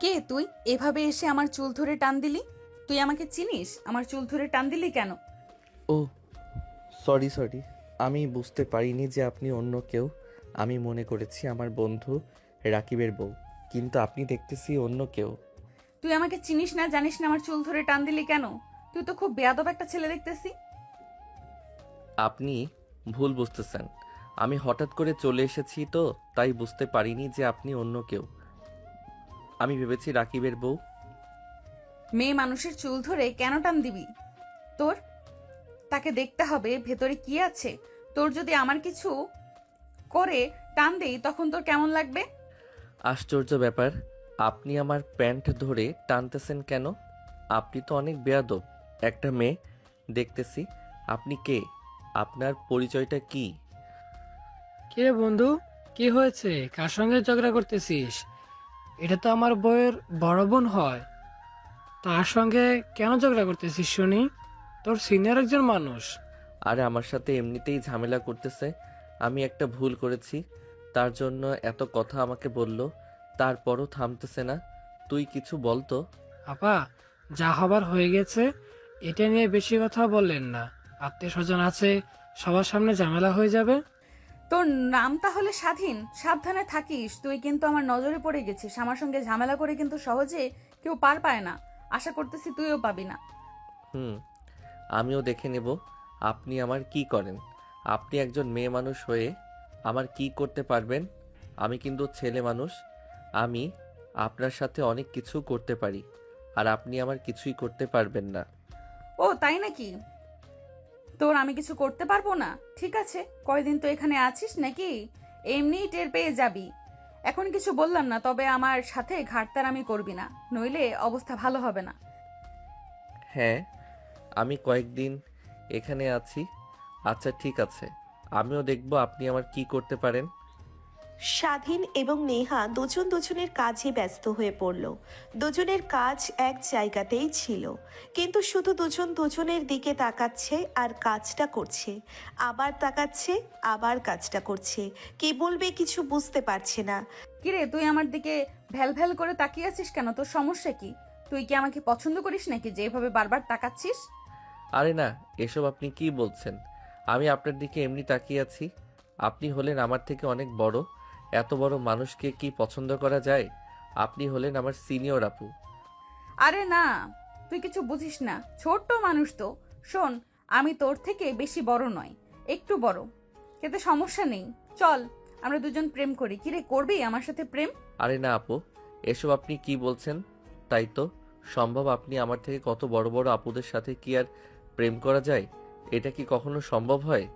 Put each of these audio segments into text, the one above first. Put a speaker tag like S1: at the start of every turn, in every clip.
S1: কে তুই? এভাবে এসে আমার চুল ধরে টান দিলি? তুই আমাকে চিনিস? আমার চুল ধরে টান দিলি কেন?
S2: ও সরি সরি, আমি বুঝতে পারিনি যে আপনি অন্য কেউ। আমি মনে করেছি আমার বন্ধু রাকিবের বউ, কিন্তু আপনি দেখতেছি অন্য কেউ।
S1: তুই আমাকে চিনিস না, জানিস না আমার চুল ধরে টান দিলি কেন? তুই তো খুব বেয়াদব একটা ছেলে দেখতেছি।
S2: আপনি ভুল বুঝতেছেন। আমি হঠাৎ করে চলে এসেছি তো, তাই বুঝতে পারিনি যে আপনি অন্য কেউ। আমি ভেবেছি রাকিবের বউ।
S1: মেয়ে মানুষের চুল ধরে কেন টান দিবি? তোর তাকে দেখতে হবে ভেতরে কি আছে। তোর যদি আমার কিছু করে টান দেই তখন তোর কেমন লাগবে?
S2: আশ্চর্য ব্যাপার, আপনি আমার প্যান্ট ধরে টানতেছেন কেন? আপনি তো অনেক বেয়াদব একটা মেয়ে দেখতেছি। আপনি কে? আপনার পরিচয়টা কি?
S3: কে রে বন্ধু? কি হয়েছে? কার সঙ্গে ঝগড়া করতেছিস? এটা তো আমার বউয়ের বড় বোন হয়। তার সঙ্গে কেন ঝগড়া করতেছিস শুনি? তোর সিনিয়র একজন মানুষ।
S2: আরে আমার সাথে এমনিতেই ঝামেলা করতেছে। আমি একটা ভুল করেছি, তার জন্য এত কথা আমাকে বলল, তারপরও থামতেছে না। তুই কিছু বলতো।
S3: আপা, যা হবার হয়ে গেছে, এটা নিয়ে বেশি কথা বললেন না। আত্মীয় স্বজন আছে, সবার সামনে ঝামেলা হয়ে যাবে।
S1: তোর নাম তাহলে স্বাধীন, সাবধানে থাকিস। তুই কিন্তু আমার নজরে পড়ে গেছিস। আমার সঙ্গে ঝামেলা করে কিন্তু সহজে কেউ পার পায় না। আশা করতেছি তুইও পাবি না।
S2: হুম, আমিও দেখে নেব আপনি আমার কি করেন। আপনি একজন মেয়ে মানুষ হয়ে আমার কি করতে পারবেন? আমি কিন্তু ছেলে মানুষ। আমি আপনার সাথে অনেক কিছু করতে পারি, আর আপনি আমার কিছুই করতে পারবেন না।
S1: ও তাই নাকি? তোর আমি কিছু করতে পারবো না? ঠিক আছে, কয়দিন তো এখানে আছিস নাকি? এমনিই টের পেয়ে যাবি। এখন কিছু বললাম না, তবে আমার সাথে ঘাটতারামি করবি না, নইলে অবস্থা ভালো হবে না।
S2: হ্যাঁ, আমি কয়েকদিন এখানে আছি। আচ্ছা ঠিক আছে, আমিও দেখব আপনি আমার কি করতে পারেন।
S4: স্বাধীন এবং নেহা দুজন দুজনের কাজে ব্যস্ত হয়ে পড়ল। দুজনের কাজ এক জায়গাতেই ছিল, কিন্তু শুধু দুজন দুজনের দিকে তাকাচ্ছে আর কাজটা করছে, আবার তাকাচ্ছে, আবার কাজটা করছে। কি বলবে কিছু বুঝতে পারছে না।
S1: কিরে, তুই আমার দিকে ভ্যাল ভ্যাল করে তাকিয়ে আছিস কেন? তোর সমস্যা কি? তুই কি আমাকে পছন্দ করিস নাকি যে এভাবে বারবার তাকাচ্ছিস?
S2: আরে না, এসব আপনি কি বলছেন? আমি আপনার দিকে এমনি তাকিয়ে আছি। আপনি হলেন আমার থেকে অনেক বড়। এত বড় মানুষকে কি পছন্দ করা যায়? আপনি হলেন আমার সিনিয়র আপু।
S1: আরে না, তুই কিছু বুঝিস না, ছোট্ট মানুষ তো। শোন, আমি তোর থেকে বেশি বড় নয়, একটু বড়, কিন্তু সমস্যা নেই। চল, আমরা দুজন প্রেম করি। কিরে, করবি আমার সাথে প্রেম?
S2: আরে না আপু, এসব আপনি কি বলছেন? তাই তো সম্ভব? আপনি আমার থেকে কত বড় বড় আপুদের সাথে কি আর প্রেম করা যায়? এটা কি কখনো সম্ভব হয়?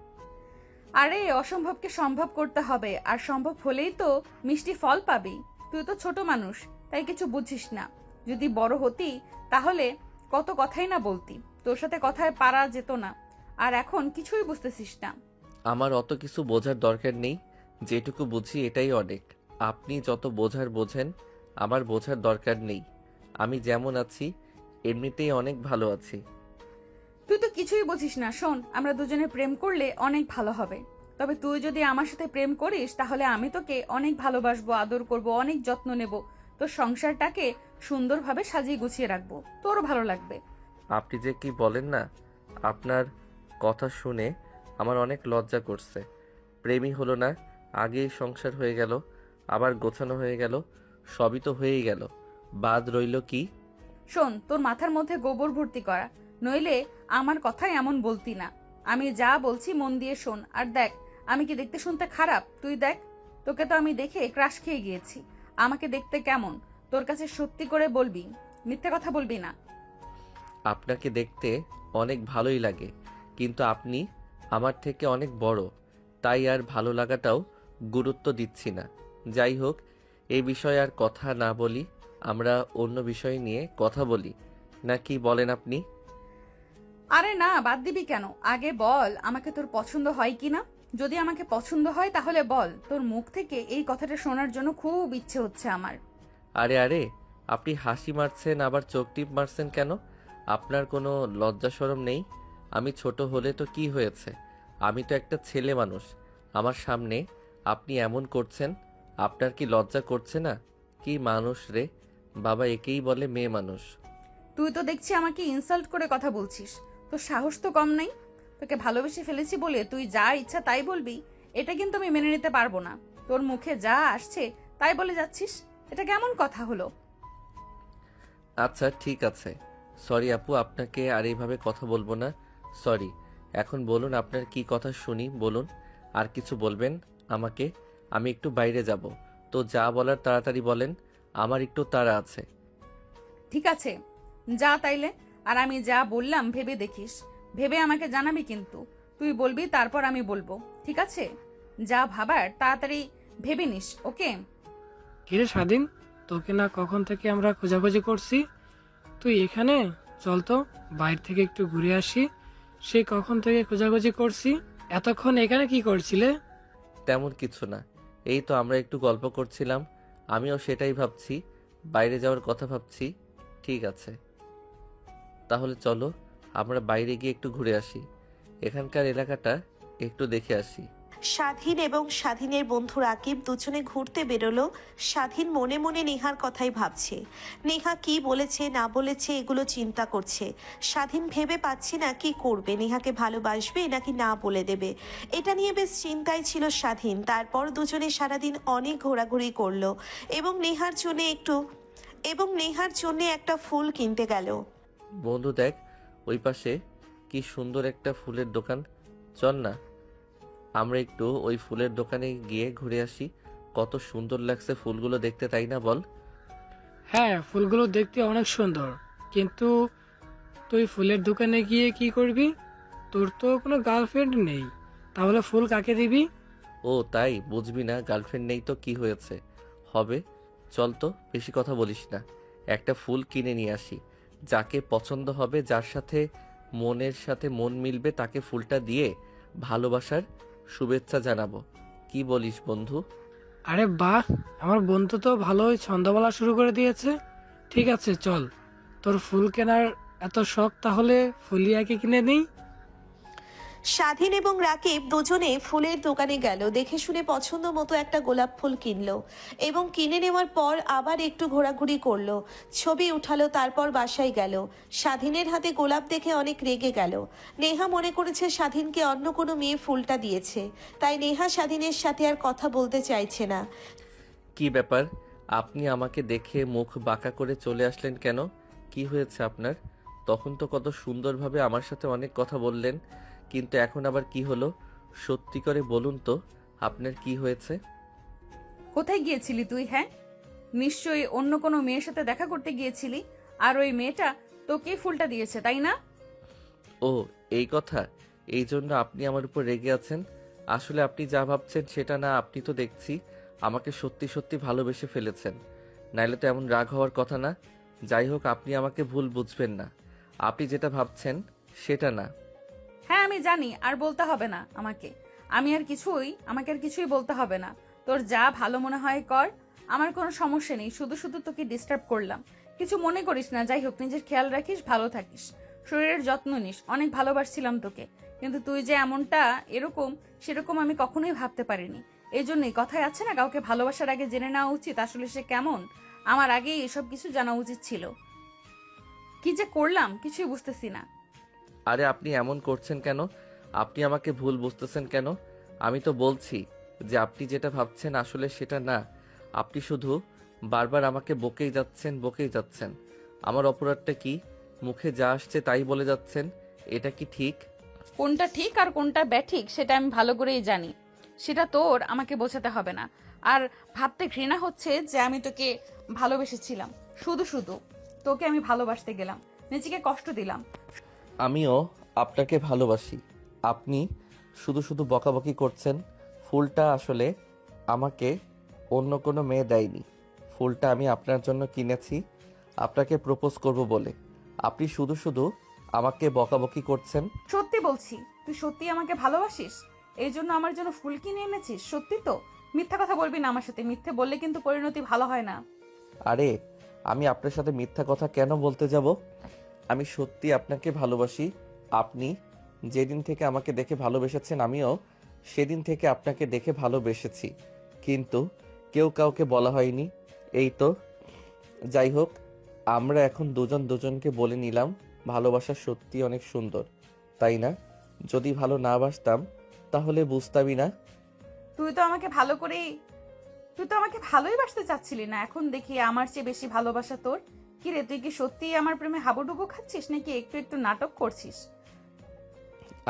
S1: আরে অসম্ভবকে সম্ভব করতে হবে, আর সম্ভব হলেই তো মিষ্টি ফল পাবি। তুই তো ছোট মানুষ, তাই কিছু বুঝিস না। যদি বড় হতি তাহলে কত কথাই না বলতি, তোর সাথে কথায় পারা যেত না। আর এখন কিছুই বুঝতেছিস না।
S2: আমার অত কিছু বোঝার দরকার নেই। যেটুকু বুঝি এটাই অনেক। আপনি যত বোঝার বোঝেন, আমার বোঝার দরকার নেই। আমি যেমন আছি এমনিতেই অনেক ভালো আছি।
S1: তুই তো কিছুই বুঝিস না। শোন, আমরা দুজনে প্রেম করলে অনেক ভালো হবে। তবে তুই যদি আমার সাথে প্রেম করিস তাহলে আমি তোকে অনেক ভালোবাসবো, আদর করব, অনেক যত্ন নেব। তোর সংসারটাকে সুন্দরভাবে সাজিয়ে গুছিয়ে রাখবো, তোরও ভালো লাগবে।
S2: আপনি যে কি বলেন না, আপনার কথা শুনে আমার অনেক লজ্জা করছে। প্রেমই হলো না, আগেই সংসার হয়ে গেল, আবার গোছানো হয়ে গেল, সবই তো হয়েই গেল। বাদ রইল কি?
S1: শোন, তোর মাথার মধ্যে গোবর ভর্তি করা, নইলে আমার কথাই এমন বলতি না। আমি যা বলছি মন দিয়ে শোন। আর দেখ, আমি কি দেখতে শুনতে খারাপ? তুই দেখ, তোকে তো আমি দেখে ক্রাশ খেয়ে গিয়েছি। আমাকে দেখতে কেমন? তোর কাছে সত্যি করে বলবি, মিথ্যে কথা বলবি না।
S2: আপনাকে দেখতে অনেক ভালোই লাগে, কিন্তু আপনি আমার থেকে অনেক বড়, তাই আর ভালো লাগাটাও গুরুত্ব দিচ্ছি না। যাই হোক, এই বিষয়ে আর কথা না বলি, আমরা অন্য বিষয় নিয়ে কথা বলি। না কি বলেন আপনি?
S1: আরে না, বাদ দিবি কেন? আগে বল আমাকে তোর পছন্দ হয় কি না। যদি আমাকে পছন্দ হয় তাহলে বল। তোর মুখ থেকে এই কথাটা শোনার জন্য খুব ইচ্ছে হচ্ছে আমার।
S2: আরে আরে, আপনি হাসি মারছেন আবার চোখ টিপ মারছেন কেন? আপনার কোনো লজ্জা শরম নেই? আমি ছোট হলে তো কি হয়েছে? আমি তো একটা ছেলে মানুষ। আমার সামনে আপনি এমন করছেন, আপনার কি লজ্জা করছে না? কি মানুষ রে! বাবা একেই বলে মেয়ে মানুষ।
S1: তুই তো দেখছি আমাকে ইনসাল্ট করে কথা বলছিস, তোর সাহস তো কম নাই। তোকে ভালোবেসে ফেলেছি বলে তুই যা ইচ্ছা তাই বলবি, এটা কিন্তু আমি মেনে নিতে পারবো না। তোর মুখে যা আসছে তাই বলে যাচ্ছিস, এটা কেমন কথা হলো?
S2: আচ্ছা ঠিক আছে, সরি আপু, আপনাকে আর এইভাবে কথা বলবো না। সরি। এখন বলুন আপনার কি কথা শুনি, বলুন। আর কিছু বলবেন আমাকে? আমি একটু বাইরে যাব, তো যা বলার তাড়াতাড়ি বলেন, আমার একটু তাড়া আছে।
S1: ঠিক আছে, যা তাইলে। আর আমি যা বললাম ভেবে দেখিস, ভেবে আমাকে জানাবি কিন্তু। তুই বলবি তারপর আমি বলবো, ঠিক আছে? যা ভাবার তাড়াতাড়ি ভেবে নিস, ওকে?
S3: কিরে স্বাধীন, তোকে না কখন থেকে আমরা খোঁজাখুঁজি করছি, তুই এখানে? চল তো বাইরে থেকে একটু ঘুরে আসি। সে কখন থেকে খোঁজাখুঁজি করছি। এতক্ষণ এখানে কি করছিলে?
S2: তেমন কিছু না, এই তো আমরা একটু গল্প করছিলাম। আমিও সেটাই ভাবছি, বাইরে যাওয়ার কথা ভাবছি। ঠিক আছে, তাহলে চলো আমরা বাইরে গিয়ে একটু ঘুরে আসি, এখানকার এলাকাটা একটু দেখে আসি।
S4: স্বাধীন এবং স্বাধীনের বন্ধু রাকিব দুজনে ঘুরতে বেরোলো। স্বাধীন মনে মনে নেহার কথাই ভাবছে। নেহা কি বলেছে না বলেছে এগুলো চিন্তা করছে। স্বাধীন ভেবে পাচ্ছে না কি করবে, নেহাকে ভালোবাসবে নাকি না বলে দেবে। এটা নিয়ে বেশ চিন্তায় ছিল স্বাধীন। তারপর দুজনে সারাদিন অনেক ঘোরাঘুরি করলো এবং নেহার জন্য একটা ফুল কিনতে গেল।
S2: বন্ধু দেখ, ওই পাশে কি সুন্দর একটা ফুলের দোকান, চল না আমরা একটু ওই ফুলের দোকানে গিয়ে ঘুরে আসি। কত সুন্দর লাগছে ফুলগুলো দেখতে, তাই না বল?
S3: হ্যাঁ, ফুলগুলো দেখতে অনেক সুন্দর, কিন্তু তুই ফুলের দোকানে গিয়ে কি করবি? তোর তো কোনো গার্লফ্রেন্ড নেই, তাহলে ফুল কাকে দিবি?
S2: ও তাই, বুঝবি না? গার্লফ্রেন্ড নেই তো কি হয়েছে, হবে। চল তো, বেশি কথা বলিস না, একটা ফুল কিনে নিয়ে আসি। যাকে পছন্দ হবে, যার সাথে মনের সাথে মন মিলবে, তাকে ফুলটা দিয়ে ভালোবাসার শুভেচ্ছা জানাবো। কি বলিস বন্ধু?
S3: আরে বাহ, আমার বন্ধু তো ভালোই ছন্দ বলা শুরু করে দিয়েছে। ঠিক আছে চল, তোর ফুল কেনার এত শখ, তাহলে ফুলিয়াকে কিনে নেই।
S4: স্বাধীন এবং রাকিব দুজনে ফুলের দোকানে গেল। দেখে শুনে পছন্দ মতো একটা গোলাপ ফুল কিনলো এবং কিনে নেওয়ার পর আবার একটু ঘোরাঘুরি করলো, ছবি উঠালো, তারপর বাসায় গেল। স্বাধীনের হাতে গোলাপ দেখে অনেক রেগে গেল। নেহা মনে করেছে স্বাধীনকে অন্য কোনো মেয়ে ফুলটা দিয়েছে, তাই নেহা স্বাধীনের সাথে আর কথা বলতে চাইছে না।
S2: কি ব্যাপার, আপনি আমাকে দেখে মুখ বাঁকা করে চলে আসলেন কেন? কি হয়েছে আপনার? তখন তো কত সুন্দরভাবে আমার সাথে অনেক কথা বললেন, কিন্তু এখন আবার কি হলো? সত্যি করে বলুন তো, আপনার কি হয়েছে?
S1: কোথায় গিয়েছিলি তুই? হ্যাঁ, নিশ্চয়ই অন্য কোনো মেয়ের সাথে দেখা করতে গিয়েছিলি, আর ওই মেয়েটা তোকে ফুলটা দিয়েছে, তাই না?
S2: ও, এই কথা? এই জন্য আপনি আমার উপর রেগে আছেন? আসলে আপনি যা ভাবছেন সেটা না, আপনি তো দেখছি আমাকে সত্যি সত্যি ভালোবেসে ফেলেছেন, নাইলে তো এমন রাগ হওয়ার কথা না। যাই হোক, আপনি আমাকে ভুল বুঝবেন না, আপনি যেটা ভাবছেন সেটা না।
S1: হ্যাঁ আমি জানি, আর বলতে হবে না আমাকে। আমাকে আর কিছুই বলতে হবে না। তোর যা ভালো মনে হয় কর, আমার কোনো সমস্যা নেই। শুধু শুধু তোকে ডিস্টার্ব করলাম, কিছু মনে করিস না। যাই হোক, নিজের খেয়াল রাখিস, ভালো থাকিস, শরীরের যত্ন নিস। অনেক ভালোবাসছিলাম তোকে, কিন্তু তুই যে এমনটা সেরকম আমি কখনোই ভাবতে পারিনি। এই জন্যই কথায় আছে না, কাউকে ভালোবাসার আগে জেনে নেওয়া উচিত আসলে সে কেমন। আমার আগেই এসব কিছু জানা উচিত ছিল। কি যে করলাম কিছুই বুঝতেছি না।
S2: আরে আপনি এমন করছেন কেন? আপনি আমাকে ভুল বুঝতেছেন কেন? আমি তো বলছি যে আপনি যেটা ভাবছেন আসলে সেটা না। আপনি শুধু বারবার আমাকে বকেই যাচ্ছেন। আমার অপরাধটা কি? মুখে যা আসছে তাই বলে যাচ্ছেন, এটা কি ঠিক?
S1: কোনটা ঠিক আর কোনটা ব্যাঠিক সেটা আমি ভালো করেই জানি, সেটা তোর আমাকে বোঝাতে হবে না। আর ভাবতে ঘৃণা হচ্ছে যে আমি তোকে ভালোবেসেছিলাম, শুধু শুধু তোকে আমি ভালোবাসতে গেলাম, নিজেকে কষ্ট দিলাম।
S2: আমিও আপনাকে ভালোবাসি, আপনি শুধু শুধু বকাবকি করছেন। ফুলটা আসলে আমাকে অন্য কোনো মেয়ে দেয়নি, ফুলটা আমি আপনার জন্য কিনেছি, আপনাকে প্রপোজ করব বলে। আপনি শুধু শুধু আমাকে বকাবকি করছেন।
S1: সত্যি বলছি, তুই সত্যি আমাকে ভালোবাসিস? এই জন্য আমার জন্য ফুল কিনে এনেছিস? সত্যি তো? মিথ্যা কথা বলবি না আমার সাথে, মিথ্যে বললে কিন্তু পরিণতি ভালো হয় না।
S2: আরে আমি আপনার সাথে মিথ্যা কথা কেন বলতে যাব? আমি সত্যি আপনাকে ভালোবাসি। আপনি যেদিন থেকে আমাকে দেখে ভালোবেসেছেন, আমিও সেদিন থেকে আপনাকে দেখে ভালোবেসেছি, কিন্তু কেউ কাউকে বলা হয়নি। এই তো যাই হোক, আমরা এখন দুজন দুজনকে বলে নিলাম ভালোবাসা সত্যি অনেক সুন্দর, তাই না? যদি ভালো না বাসতাম তাহলে বুঝতামই না।
S1: তুই তো আমাকে ভালোই বাসতে চাচ্ছিলি না, এখন দেখি আমার চেয়ে বেশি ভালোবাসা তোর। কি রে, তুই কি সত্যিই আমার প্রেমে হাবুডুবু খাচ্ছিস নাকি একটু একটু নাটক করছিস?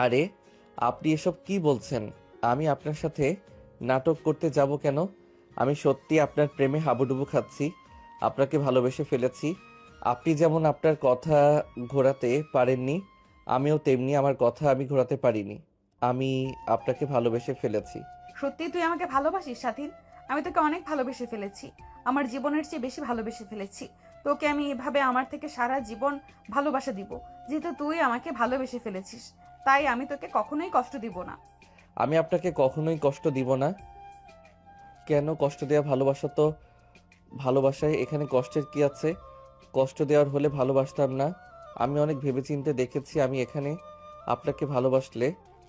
S2: আরে আপনি এসব কি বলছেন? আমি আপনার সাথে নাটক করতে যাব কেন? আমি সত্যি আপনার প্রেমে হাবুডুবু খাচ্ছি, আপনাকে ভালোবেসে ফেলেছি। আপনি যেমন আপনার কথা ঘোরাতে পারেননি, আমিও তেমনি আমার কথা আমি ঘোরাতে পারিনি। আমি আপনাকে ভালোবেসে ফেলেছি।
S1: সত্যি তুই আমাকে ভালোবাসিস স্বাধীন? আমি তোকে অনেক ভালোবেসে ফেলেছি, আমার জীবনের চেয়ে বেশি ভালোবেসে ফেলেছি। তোকে আমি এভাবে আমার থেকে সারা জীবন ভালোবাসা দিব, যেহেতু তুই আমাকে ভালোবেসে ফেলেছিস। তাই আমি তোকে কখনোই কষ্ট দিব না।
S2: আমি আপনাকে কখনোই কষ্ট দিব না। কেন কষ্ট দেওয়া? ভালোবাসা তো ভালোবাসায়, এখানে কষ্টের কি আছে? কষ্ট দেওয়ার হলে ভালোবাসতাম না। আমি অনেক ভেবেচিন্তে দেখেছি, আমি এখানে আপনাকে ভালোবাসলে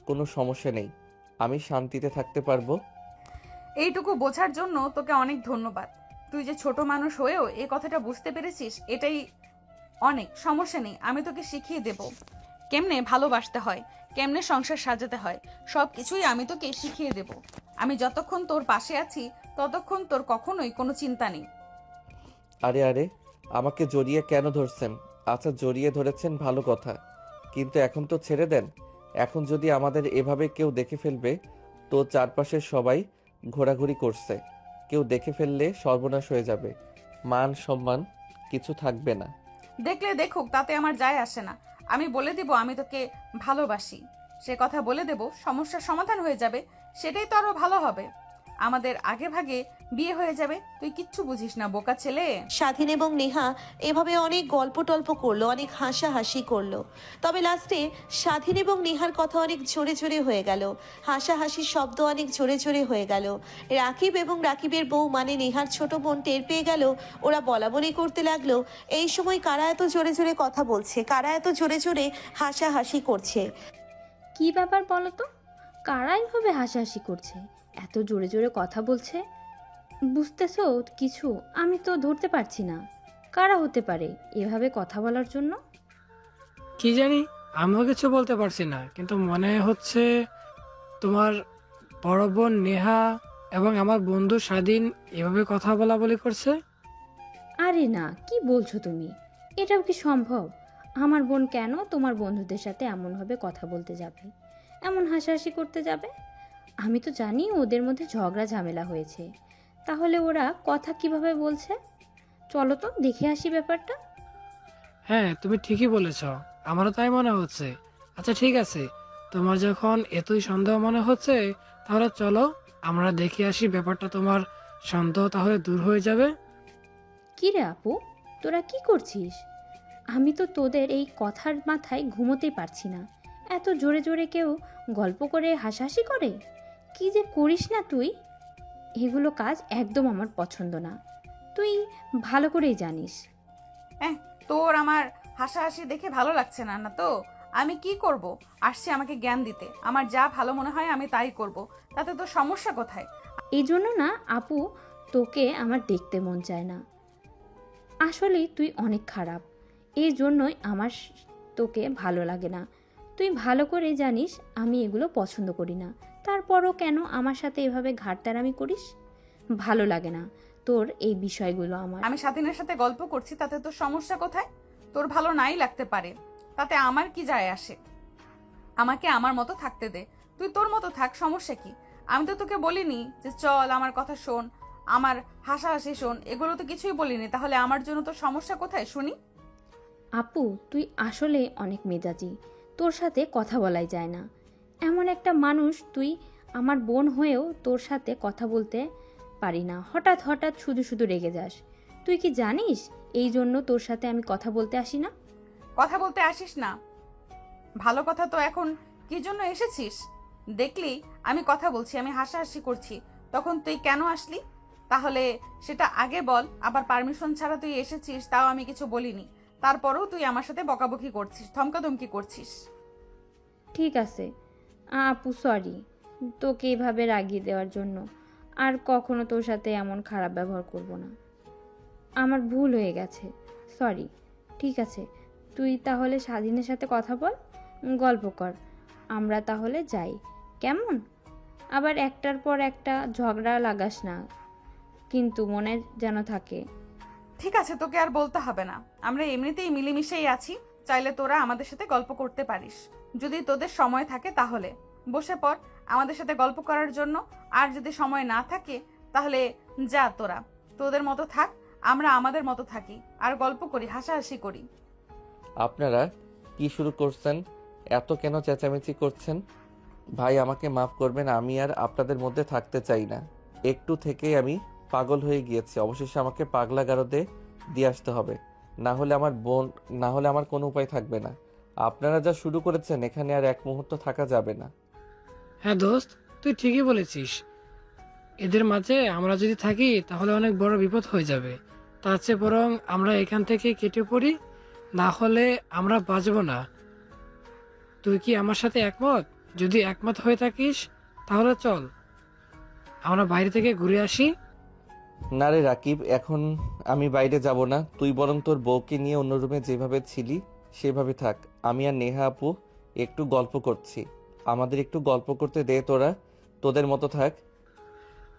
S2: কোনো সমস্যা নেই, আমি শান্তিতে থাকতে পারবো।
S1: এইটুকু বোঝার জন্য তোকে অনেক ধন্যবাদ। তুই যে ছোট মানুষ হয়েও এই কথাটা বুঝতে পেরেছিস, এটাই অনেক। সমস্যা নেই, আমি তোকে শিখিয়ে দেব কেমনে ভালোবাসতে হয়, কেমনে সংসার সাজাতে হয়, সব কিছুই আমি তোকে শিখিয়ে দেব। আমি যতক্ষণ তোর পাশে আছি ততক্ষণ তোর কখনোই কোনো চিন্তা নেই।
S2: আরে আরে, আমাকে জড়িয়ে কেন ধরছেন? আচ্ছা, জড়িয়ে ধরেছেন ভালো কথা, কিন্তু এখন তো ছেড়ে দেন। এখন যদি আমাদের এভাবে কেউ দেখে ফেলবে, তো চারপাশের সবাই ঘোরাঘুরি করছে, কেউ দেখে ফেললে সর্বনাশ হয়ে যাবে, মান সম্মান কিছু থাকবে না।
S1: দেখলে দেখুক, তাতে আমার যায় আসে না। আমি বলে দিব আমি তোকে ভালোবাসি, সে কথা বলে দেব, সমস্যার সমাধান হয়ে যাবে, সেটাই তো আরো ভালো হবে। আমাদের আগে ভাগে বিয়ে হয়ে যাবে। তুই কিচ্ছু বুঝিস না, বোকা ছেলে।
S4: স্বাধীন এবং নেহা এভাবে অনেক গল্প টল্প করলো, অনেক হাসাহাসি করলো। তবে লাস্টে স্বাধীন এবং নেহার কথা অনেক জোরে জোরে হয়ে গেল, হাসাহাসির শব্দ অনেক জোরে জোরে হয়ে গেল। রাকিব এবং রাকিবের বউ মানে নেহার ছোট বোন টের পেয়ে গেল, ওরা বলা বলি করতে লাগলো। এই সময় কারা এত জোরে জোরে কথা বলছে, কারা এত জোরে জোরে হাসাহাসি করছে?
S5: কি ব্যাপার বলো তো? কারা এইভাবে হাসাহাসি করছে, এত জোরে জোরে কথা বলছে? বুঝতেছো কিছু? আমি তো ধরতে পারছি না কারা হতে পারে এভাবে কথা বলার জন্য।
S3: কি জানি, আমিও কিছু বলতে পারছি না, কিন্তু মনে হচ্ছে তোমার বড় বোন নেহা এবং আমার বন্ধু স্বাধীন এভাবে কথা বলা বলি করছে।
S5: আরে না, কি বলছো তুমি? এটাও কি সম্ভব? আমার বোন কেন তোমার বন্ধুদের সাথে এমনভাবে কথা বলতে যাবে, এমন হাসাহাসি করতে যাবে? আমি তো জানি ওদের মধ্যে ঝগড়া ঝামেলা হয়েছে, তাহলে ওরা কথা কিভাবে বলছে? চলো তো দেখে আসি ব্যাপারটা।
S3: হ্যাঁ, তুমি ঠিকই বলেছ, আমারও তাই মনে হচ্ছে। আচ্ছা ঠিক আছে, তোমার যখন এতই সন্দেহ মনে হচ্ছে, তাহলে চলো আমরা দেখে আসি ব্যাপারটা, তোমার সন্দেহ তাহলে দূর হয়ে যাবে।
S5: কি রে আপু, তোরা কি করছিস? আমি তো তোদের এই কথার মাথায় ঘুমোতেই পারছি না। এত জোরে জোরে কেউ গল্প করে হাসাহাসি করে? কি যে করিস না তুই, এগুলো কাজ একদম আমার পছন্দ না, তুই ভালো করেই জানিস।
S1: তোর আমার হাসাহাসি দেখে ভালো লাগছে না, না তো? আমি কি করব? আসছে আমাকে জ্ঞান দিতে, আমার যা ভালো মনে হয় আমি তাই করব, তাতে তোর সমস্যা কোথায়?
S5: এই জন্য না আপু, তোকে আমার দেখতে মন চায় না। আসলেই তুই অনেক খারাপ, এই জন্যই আমার তোকে ভালো লাগে না। তুই ভালো করে জানিস আমি এগুলো পছন্দ করি না, তারপরও কেন আমার সাথে এভাবে ঘাটতারামি করিস? ভালো লাগে না তোর এই বিষয়গুলো আমার।
S1: আমি স্বাধীনের সাথে গল্প করছি, তাতে তোর সমস্যা কোথায়? তোর ভালো নাই লাগতে পারে, তাতে আমার কি যায় আসে? আমাকে আমার মতো থাকতে দে, তুই তোর মতো থাক, সমস্যা কি? আমি তো তোকে বলিনি যে চল আমার কথা শোন, আমার হাসাহাসি শোন, এগুলো তো কিছুই বলিনি, তাহলে আমার জন্য তোর সমস্যা কোথায় শুনি?
S5: আপু তুই আসলে অনেক মেজাজি, তোর সাথে কথা বলাই যায় না। এমন একটা মানুষ তুই, আমার বোন হয়েও তোর সাথে কথা বলতে পারি না, হঠাৎ হঠাৎ শুধু শুধু রেগে যাস। তুই কি জানিস এই জন্য তোর সাথে আমি কথা বলতে আসি না?
S1: কথা বলতে আসিস না? ভালো কথা তো এখন কি জন্য এসেছিস? দেখলি আমি কথা বলছি, আমি হাসাহাসি করছি, তখন তুই কেন আসলি? তাহলে সেটা আগে বল। আবার পারমিশন ছাড়া তুই এসেছিস, তাও আমি কিছু বলিনি, তারপরেও তুই আমার সাথে বকাবকি করছিস, ধমকাধমকি করছিস।
S5: ঠিক আছে আপু, সরি তোকে এভাবে রাগিয়ে দেওয়ার জন্য। আর কখনো তোর সাথে এমন খারাপ ব্যবহার করব না। আমার ভুল হয়ে গেছে, সরি। ঠিক আছে, তুই তাহলে স্বাধীনের সাথে কথা বল, গল্প কর। আমরা তাহলে যাই, কেমন? আবার একটার পর একটা ঝগড়া লাগাস না, কিন্তু মনে যেন থাকে।
S1: ঠিক আছে, তোকে আর বলতে হবে না। আমরা এমনিতেই মিলেমিশেই আছি। চাইলে তোরা আমাদের সাথে গল্প করতে পারিস, যদি তোদের সময় থাকে তাহলে বসে পড় আমাদের সাথে গল্প করার জন্য। আর যদি সময় না থাকে তাহলে যা, তোরা তোদের মতো থাক, আমরা আমাদের মতো থাকি আর গল্প করি, হাসাহাসি করি।
S2: আপনারা কি শুরু করছেন? এত কেন চেঁচামেচি করছেন? ভাই আমাকে মাফ করবেন, আমি আর আপনাদের মধ্যে থাকতে চাই না। একটু থেকেই আমি পাগল হয়ে গিয়েছি। অবশেষে আমাকে পাগলা গারদে দিয়ে আসতে হবে, না হলে আমার কোনো উপায় থাকবে না। আপনারা যা শুরু করেছেন এখানে আর এক মুহূর্ত থাকা যাবে না।
S3: হ্যাঁ দোস্ত, তুই ঠিকই বলেছিস। এদের মাঝে আমরা যদি থাকি তাহলে অনেক বড় বিপদ হয়ে যাবে। তার চেয়ে বরং আমরা এখান থেকে কেটে পড়ি, না হলে আমরা বাঁচব না। তুই কি আমার সাথে একমত? যদি একমত হয়ে থাকিস তাহলে চল আমরা বাইরে থেকে ঘুরে আসি।
S2: না রে রাকিব, এখন আমি বাইরে যাব না। তুই বরং তোর বউকে নিয়ে অন্য রুমে যেভাবে ছিলি সেভাবে থাক। আমি আর নেহা আপু একটু গল্প করছি, আমাদের একটু গল্প করতে দে। তোরা তোদের মতো থাক।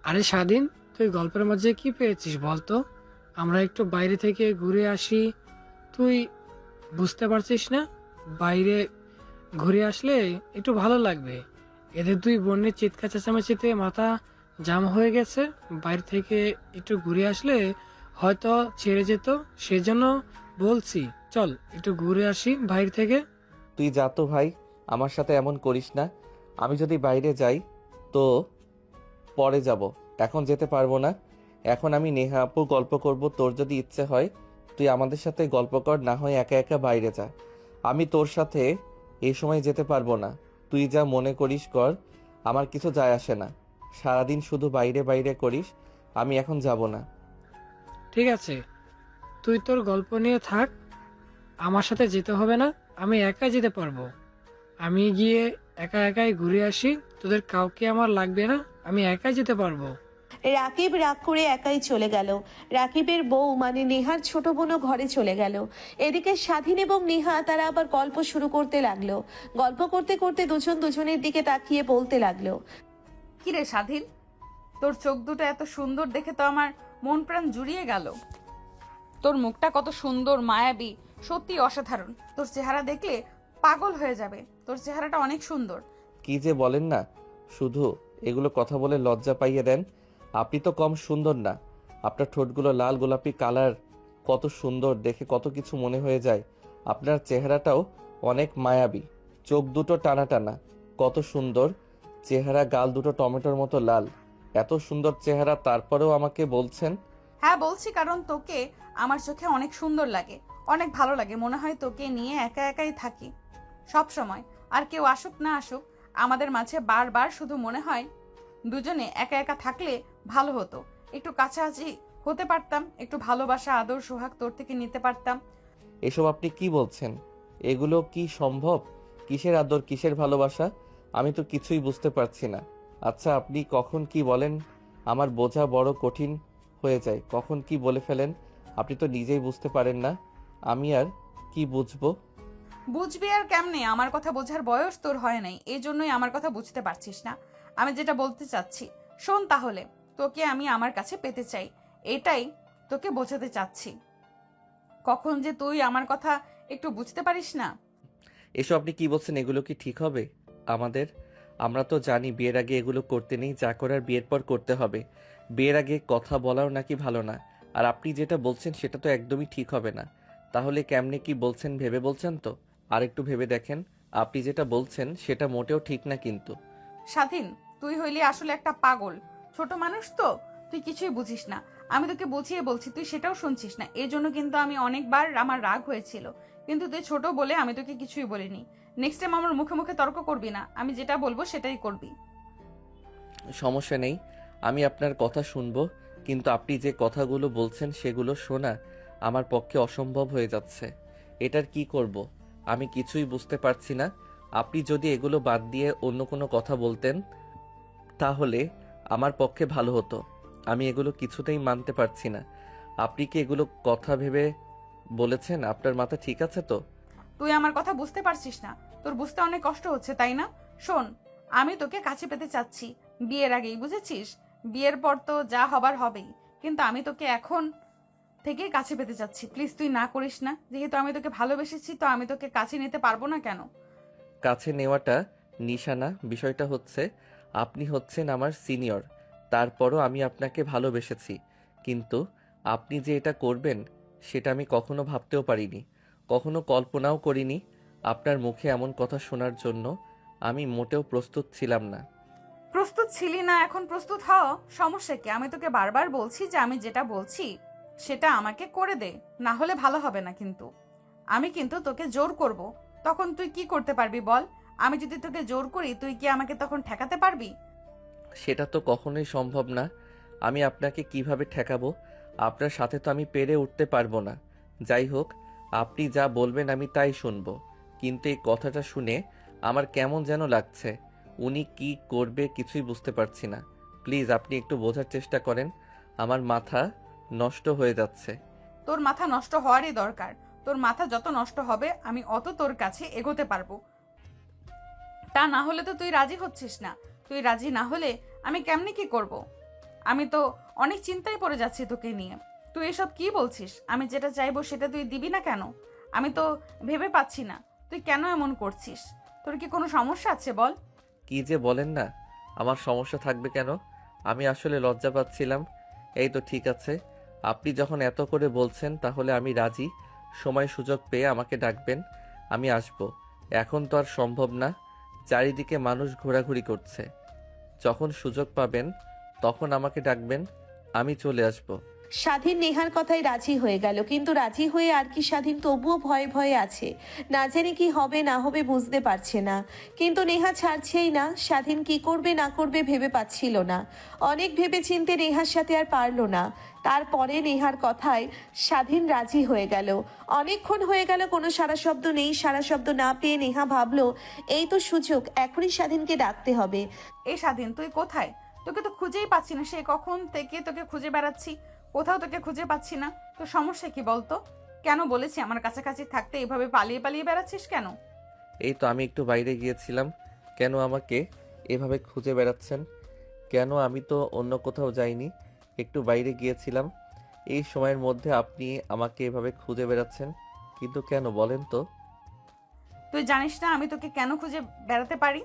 S3: আরে স্বাধীন, তুই গল্পের মাঝে কি পেয়েছিস বলতো? আমরা একটু বাইরে থেকে ঘুরে আসি। তুই বুঝতে পারছিস না? বাইরে ঘুরে আসলে একটু ভালো লাগবে। এদের দুই বোনের চিৎকার চেঁচামেচিতে মাথা জাম হয়ে গেছে। বাইরে থেকে একটু ঘুরে আসলে হয়তো ছেড়ে যেত, সেজন্য বলছি চল একটু ঘুরে আসি বাইরে থেকে।
S2: তুই যা তো ভাই, আমার সাথে এমন করিস না। আমি যদি বাইরে যাই তো পরে যাব, এখন যেতে পারবো না। এখন আমি নেহা আপু গল্প করব। তোর যদি ইচ্ছে হয় তুই আমাদের সাথে গল্প কর, না হয় একা একা বাইরে যা। আমি তোর সাথে এই সময় যেতে পারবো না। তুই যা মনে করিস কর, আমার কিছু যায় আসে না। সারাদিন শুধু বাইরে বাইরে করিস, আমি এখন যাব না।
S3: ঠিক আছে, তুই তোর গল্প নিয়ে থাক, আমার সাথে যেতে হবে না। আমি একাই যেতে পারবো। আমি গিয়ে একা একাই ঘুরে আসি, তোদের কাউকে আমার লাগবে না, আমি একাই যেতে পারবো।
S4: রাকিব রাগ করে একাই চলে গেল। রাকিবের বউ মানে নেহার ছোট বোনও ঘরে চলে গেল। এদিকে স্বাধীন এবং নেহা তারা আবার গল্প শুরু করতে লাগলো। গল্প করতে করতে দুজন দুজনের দিকে তাকিয়ে বলতে লাগলো,
S1: কিরে স্বাধীন, তোর চোখ দুটো এত সুন্দর দেখে তো আমার মন প্রাণ জুড়িয়ে গেল। তোর মুখটা কত সুন্দর, মায়াবী, সত্যি অসাধারণ। তোর চেহারা দেখলে পাগল হয়ে যাবে। তোর চেহারাটা অনেক সুন্দর।
S2: কি যে বলেন না, শুধু এগুলো কথা বলে লজ্জা পাইয়ে দেন। আপনি তো কম সুন্দর না। আপনার ঠোঁটগুলো লাল গোলাপি কালার, কত সুন্দর দেখে, কত কিছু মনে হয়ে যায়। আপনার চেহারাটাও অনেক মায়াবী, চোখ দুটো টানা টানা, কত সুন্দর চেহারা, গাল দুটো টমেটোর মতো লাল। এত সুন্দর চেহারা, তারপরেও আমাকে বলছেন?
S1: হ্যাঁ বলছি, কারণ তোকে আমার চোখে অনেক সুন্দর লাগে, অনেক ভালো লাগে। মনে হয় তোকে নিয়ে একা একাই থাকি সব সময়। আর কেউ আসুক না আসুক আমাদের মাঝে, বারবার শুধু মনে হয় দুজনে একা একা থাকলে ভালো হতো। একটু কাছাকাছি হতে পারতাম, একটু ভালোবাসা আদর সোহাগ তোর থেকে নিতে পারতাম।
S2: এসব আপনি কি বলছেন? এগুলো কি সম্ভব? কিসের আদর, কিসের ভালোবাসা? আমি তো কিছুই বুঝতে পারছি না। আচ্ছা আপনি কখন কি বলেন আমার বোঝা বড় কঠিন হয়ে যায়। কখন কি বলে ফেলেন আপনি তো নিজেই বুঝতে পারেন না, আমি আর কি বুঝবো?
S1: বুঝবি আর কেমনে? আমার কথা বোঝার বয়স তোর হয় নাই, এই জন্যই আমার কথা বুঝতে পারছিস না। আমি যেটা বলতে চাচ্ছি শোন তাহলে। তোকে আমি আমার কাছে পেতে চাই, এটাই তোকে বোঝাতে চাচ্ছি। কখন যে তুই আমার কথা একটু বুঝতে পারিস না।
S2: এসব আপনি কি বলছেন? এগুলো কি ঠিক হবে আমাদের? আমরা তো জানি বিয়ের আগে এগুলো করতে নেই, যা করার বিয়ের পর করতে হবে। বিয়ের আগে কথা বলাও নাকি ভালো না। আর আপনি যেটা বলছেন সেটা তো একদমই ঠিক হবে না। তাহলে কেমনে কি বলছেন ভেবে বলছেন তো? আর একটু ভেবে দেখেন, আপনি যেটা বলছেন সেটা মোটেও ঠিক না কিন্তু।
S1: স্বাধীন, তুই হইলি আসলে একটা পাগল, ছোট মানুষ তো, তুই কিছুই বুঝিস না। আমি তোকে বুঝিয়ে বলছি, তুই সেটাও শুনছিস না। এই জন্য কিন্তু আমি অনেকবার আমার রাগ হয়েছিল, কিন্তু তুই ছোট বলে আমি তোকে কিছুই বলিনি। নেক্সট টাইম আমার মুখে মুখে তর্ক করবি না, আমি যেটা বলবো সেটাই করবি।
S2: সমস্যা নেই, আমি আপনার কথা শুনবো, কিন্তু আপনি যে কথাগুলো বলছেন সেগুলো শোনা আমার পক্ষে অসম্ভব হয়ে যাচ্ছে। এটার কি করব আমি কিছুই বুঝতে পারছি না। আপনি যদি এগুলো বাদ দিয়ে অন্য কোনো কথা বলতেন তাহলে আমার পক্ষে ভালো হতো। আমি এগুলো কিছুতেই মানতে পারছি না। আপনি কি এগুলো কথা ভেবে বলেছেন? আপনার মাথা ঠিক আছে তো?
S1: তুই আমার কথা বুঝতে পারছিস না, তোর বুঝতে অনেক কষ্ট হচ্ছে তাই না? শোন, আমি তোকে কাছে পেতে চাচ্ছি বিয়ের আগেই, বুঝেছিস? বিয়ের পর তো যা হবার হবেই, কিন্তু আমি তোকে এখন থেকেই কাছে পেতে চাচ্ছি। প্লিজ তুই না করিস না, যেহেতু আমি তোকে ভালোবেসেছি তো আমি তোকে কাছে নিতে পারবো না কেন?
S2: কাছে নেওয়াটা নিশানা। বিষয়টা হচ্ছে আপনি হচ্ছেন আমার সিনিয়র, তারপরও আমি আপনাকে ভালোবেসেছি। কিন্তু আপনি যে এটা করবেন সেটা আমি কখনো ভাবতেও পারিনি, কখনো কল্পনাও করিনি। আপনার মুখে এমন কথা শোনার জন্য আমি মোটেও প্রস্তুত ছিলাম না।
S1: প্রস্তুত ছিলি না, এখন প্রস্তুত হ। সমস্যা কি? আমি তোকে বারবার বলছি যে আমি যেটা বলছি সেটা আমাকে করে দে, না হলে ভালো হবে না। কিন্তু আমি কিন্তু তোকে জোর করব, তখন তুই কি করতে পারবি বল? আমি যদি তোকে জোর করি তুই কি আমাকে তখন ঠেকাতে পারবি?
S2: সেটা তো কখনোই সম্ভব না। আমি আপনাকে কিভাবে ঠেকাবো? আপনার সাথে তো আমি পেরে উঠতে পারবো না। যাই হোক, আপনি যা বলবেন আমি তাই শুনবো। কিন্তু এই কথাটা শুনে আমার কেমন যেন লাগছে। উনি কি করবে কিছুই বুঝতে পারছি না। প্লিজ আপনি একটু বোঝার চেষ্টা করেন, আমার মাথা নষ্ট হয়ে যাচ্ছে।
S1: তোর মাথা নষ্ট হওয়ারই দরকার। তোর মাথা যত নষ্ট হবে আমি অত তোর কাছে এগোতে পারবো। তা না হলে তো তুই রাজি হচ্ছিস না। তুই রাজি না হলে আমি কেমনে কি করব? আমি তো অনেক চিন্তায় পড়ে যাচ্ছি তোকে নিয়ে। তুই এসব কি বলছিস? আমি যেটা চাইবো সেটা তুই দিবি না কেন? আমি তো ভেবে পাচ্ছি না তুই কেন এমন করছিস। তোর কি কোনো সমস্যা আছে বল?
S2: কি যে বলেন না, আমার সমস্যা থাকবে কেন? আমি আসলে লজ্জা পাচ্ছিলাম। এই তো ঠিক আছে, আপনি যখন এত করে বলছেন তাহলে আমি রাজি। সময় সুযোগ পেয়ে আমাকে ডাকবেন, আমি আসব। এখন তো আর সম্ভব না, চারিদিকে মানুষ ঘোরাঘুরি করছে। যখন সুযোগ পাবেন তখন আমাকে ডাকবেন, আমি চলে আসব।
S4: স্বাধীন নেহার কথায় রাজি হয়ে গেল, কিন্তু রাজি হয়ে আর কি স্বাধীন তবুও ভয়ে ভয়ে আছে। না জানি কি হবে না হবে বুঝতে পারছে না, কিন্তু নেহা ছাড়ছেই না। স্বাধীন কি করবে না করবে ভেবে পাচ্ছিল না। অনেক ভেবে চিনতে নেহার সাথে আর পারলো না। তারপরে নেহার কথায় স্বাধীন রাজি হয়ে গেল। অনেকক্ষণ হয়ে গেল, কোনো সারা শব্দ নেই। সারা শব্দ না পেয়ে নেহা ভাবলো এই তো সুযোগ, এখনই স্বাধীনকে ডাকতে হবে।
S1: এই স্বাধীন, তুই কোথায়? তোকে তো খুঁজেই পাচ্ছি না, সে কখন থেকে তোকে খুঁজে বেড়াচ্ছি, কোথাও তোকে খুঁজে পাচ্ছি না। তো সমস্যা কি বলতো? কেন বলেছি আমার কাছাকাছি থাকতে এইভাবে পালিয়ে পালিয়ে বেড়াচ্ছিস কেন?
S2: এই তো আমি একটু বাইরে গিয়েছিলাম। কেন আমাকে এভাবে খুঁজে বেড়াচ্ছেন? কেন? আমি তো অন্য কোথাও যাইনি, একটু বাইরে গিয়েছিলাম। এই সময়ের মধ্যে আপনি আমাকে এভাবে খুঁজে বেড়াচ্ছেন, কিন্তু কেন বলেন তো?
S1: তুই জানিস না আমি তোকে কেন খুঁজে বেড়াতে পারি?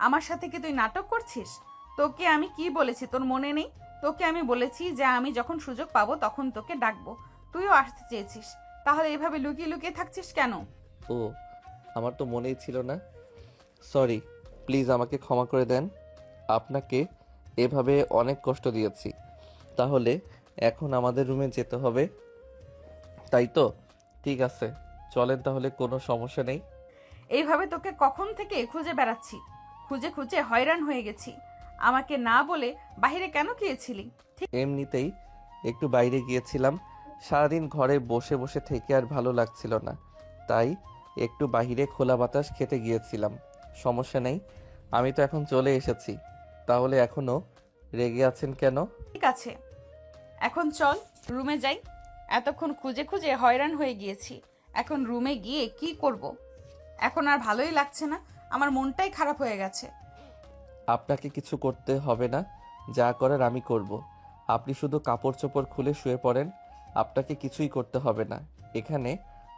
S1: আমার সাথে কি তুই নাটক করছিস? তোকে আমি কি বলেছি তোর মনে নেই? তোকে আমি বলেছি যে আমি যখন সুযোগ পাবো তখন তোকে ডাকবো। তুইও আসতে চেয়েছিস, তাহলে এভাবে লুকিয়ে লুকিয়ে থাকছিস কেন?
S2: ও, আমার তো মনেই ছিল না। সরি, প্লিজ আমাকে ক্ষমা করে দেন। আপনাকে এভাবে অনেক কষ্ট দিয়েছি। তাহলে এখন আমাদের রুমে যেতে হবে, তাই তো? ঠিক আছে, চলেন তাহলে, কোনো সমস্যা নেই।
S1: এইভাবে তোকে কখন থেকে খুঁজে বেড়াচ্ছি, খুঁজে খুঁজে হয়রান হয়ে গেছি। আমাকে না বলে বাইরে কেন গিয়েছিলি?
S2: এমনিতেই একটু বাইরে গিয়েছিলাম। সারাদিন ঘরে বসে বসে থেকে আর ভালো লাগছিল না, তাই একটু বাইরে খোলা বাতাস খেতে গিয়েছিলাম। সমস্যা নেই, আমি তো এখন চলে এসেছি। তাহলে এখনো রেগে আছেন কেন?
S1: ঠিক আছে, এখন চল রুমে যাই। এতক্ষণ খুঁজে খুঁজে হয়রান হয়ে গিয়েছি, এখন রুমে গিয়ে কি করব? এখন আর ভালোই লাগছে না, আমার মনটাই খারাপ হয়ে গেছে।
S2: আপনাকে কিছু করতে হবে না, যা করার আমি করব। আপনি শুধু কাপড় চোপড় খুলে শুয়ে পড়েন, আপনাকে কিছুই করতে হবে না। এখানে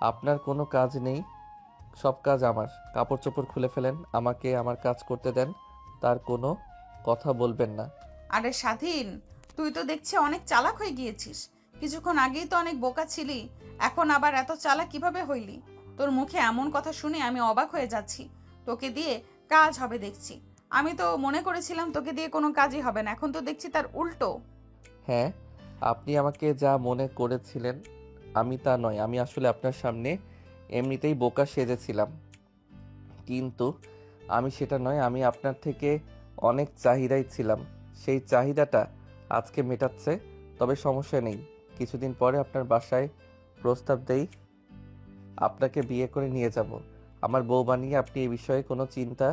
S2: আপনার কোনো কাজ নেই, সব কাজ আমার। কাপড় চোপড় খুলে ফেলেন, আমাকে আমার কাজ করতে দেন, তার কোনো কথা বলবেন না।
S1: আরে স্বাধীন, তুই তো দেখছি অনেক চালাক হয়ে গিয়েছিস। কিছুক্ষণ আগেই তো অনেক বোকা ছিলি, এখন আবার এত চালাক কিভাবে হইলি? তোর মুখে এমন কথা শুনে আমি অবাক হয়ে যাচ্ছি। তোকে দিয়ে কাজ হবে দেখছি। আমি তো মনে করেছিলাম তোকে দিয়ে কোনো কাজই হবে না, এখন তো দেখছি তার উল্টো।
S2: হ্যাঁ, আপনি আমাকে যা মনে করেছিলেন আমি তা নয়। আমি আসলে আপনার সামনে এমনিতেই বোকা সেজেছিলাম, কিন্তু আমি সেটা নয়। আমি আপনার থেকে অনেক চাহিদাই ছিলাম, সেই চাহিদাটা আজকে মেটাচ্ছে। তবে সমস্যা নেই, কিছুদিন পরে আপনার বাসায় প্রস্তাব দেই, আপনাকে বিয়ে করে নিয়ে যাব। আমার বউ বানিয়ে আপনি এই বিষয়ে কোনো চিন্তা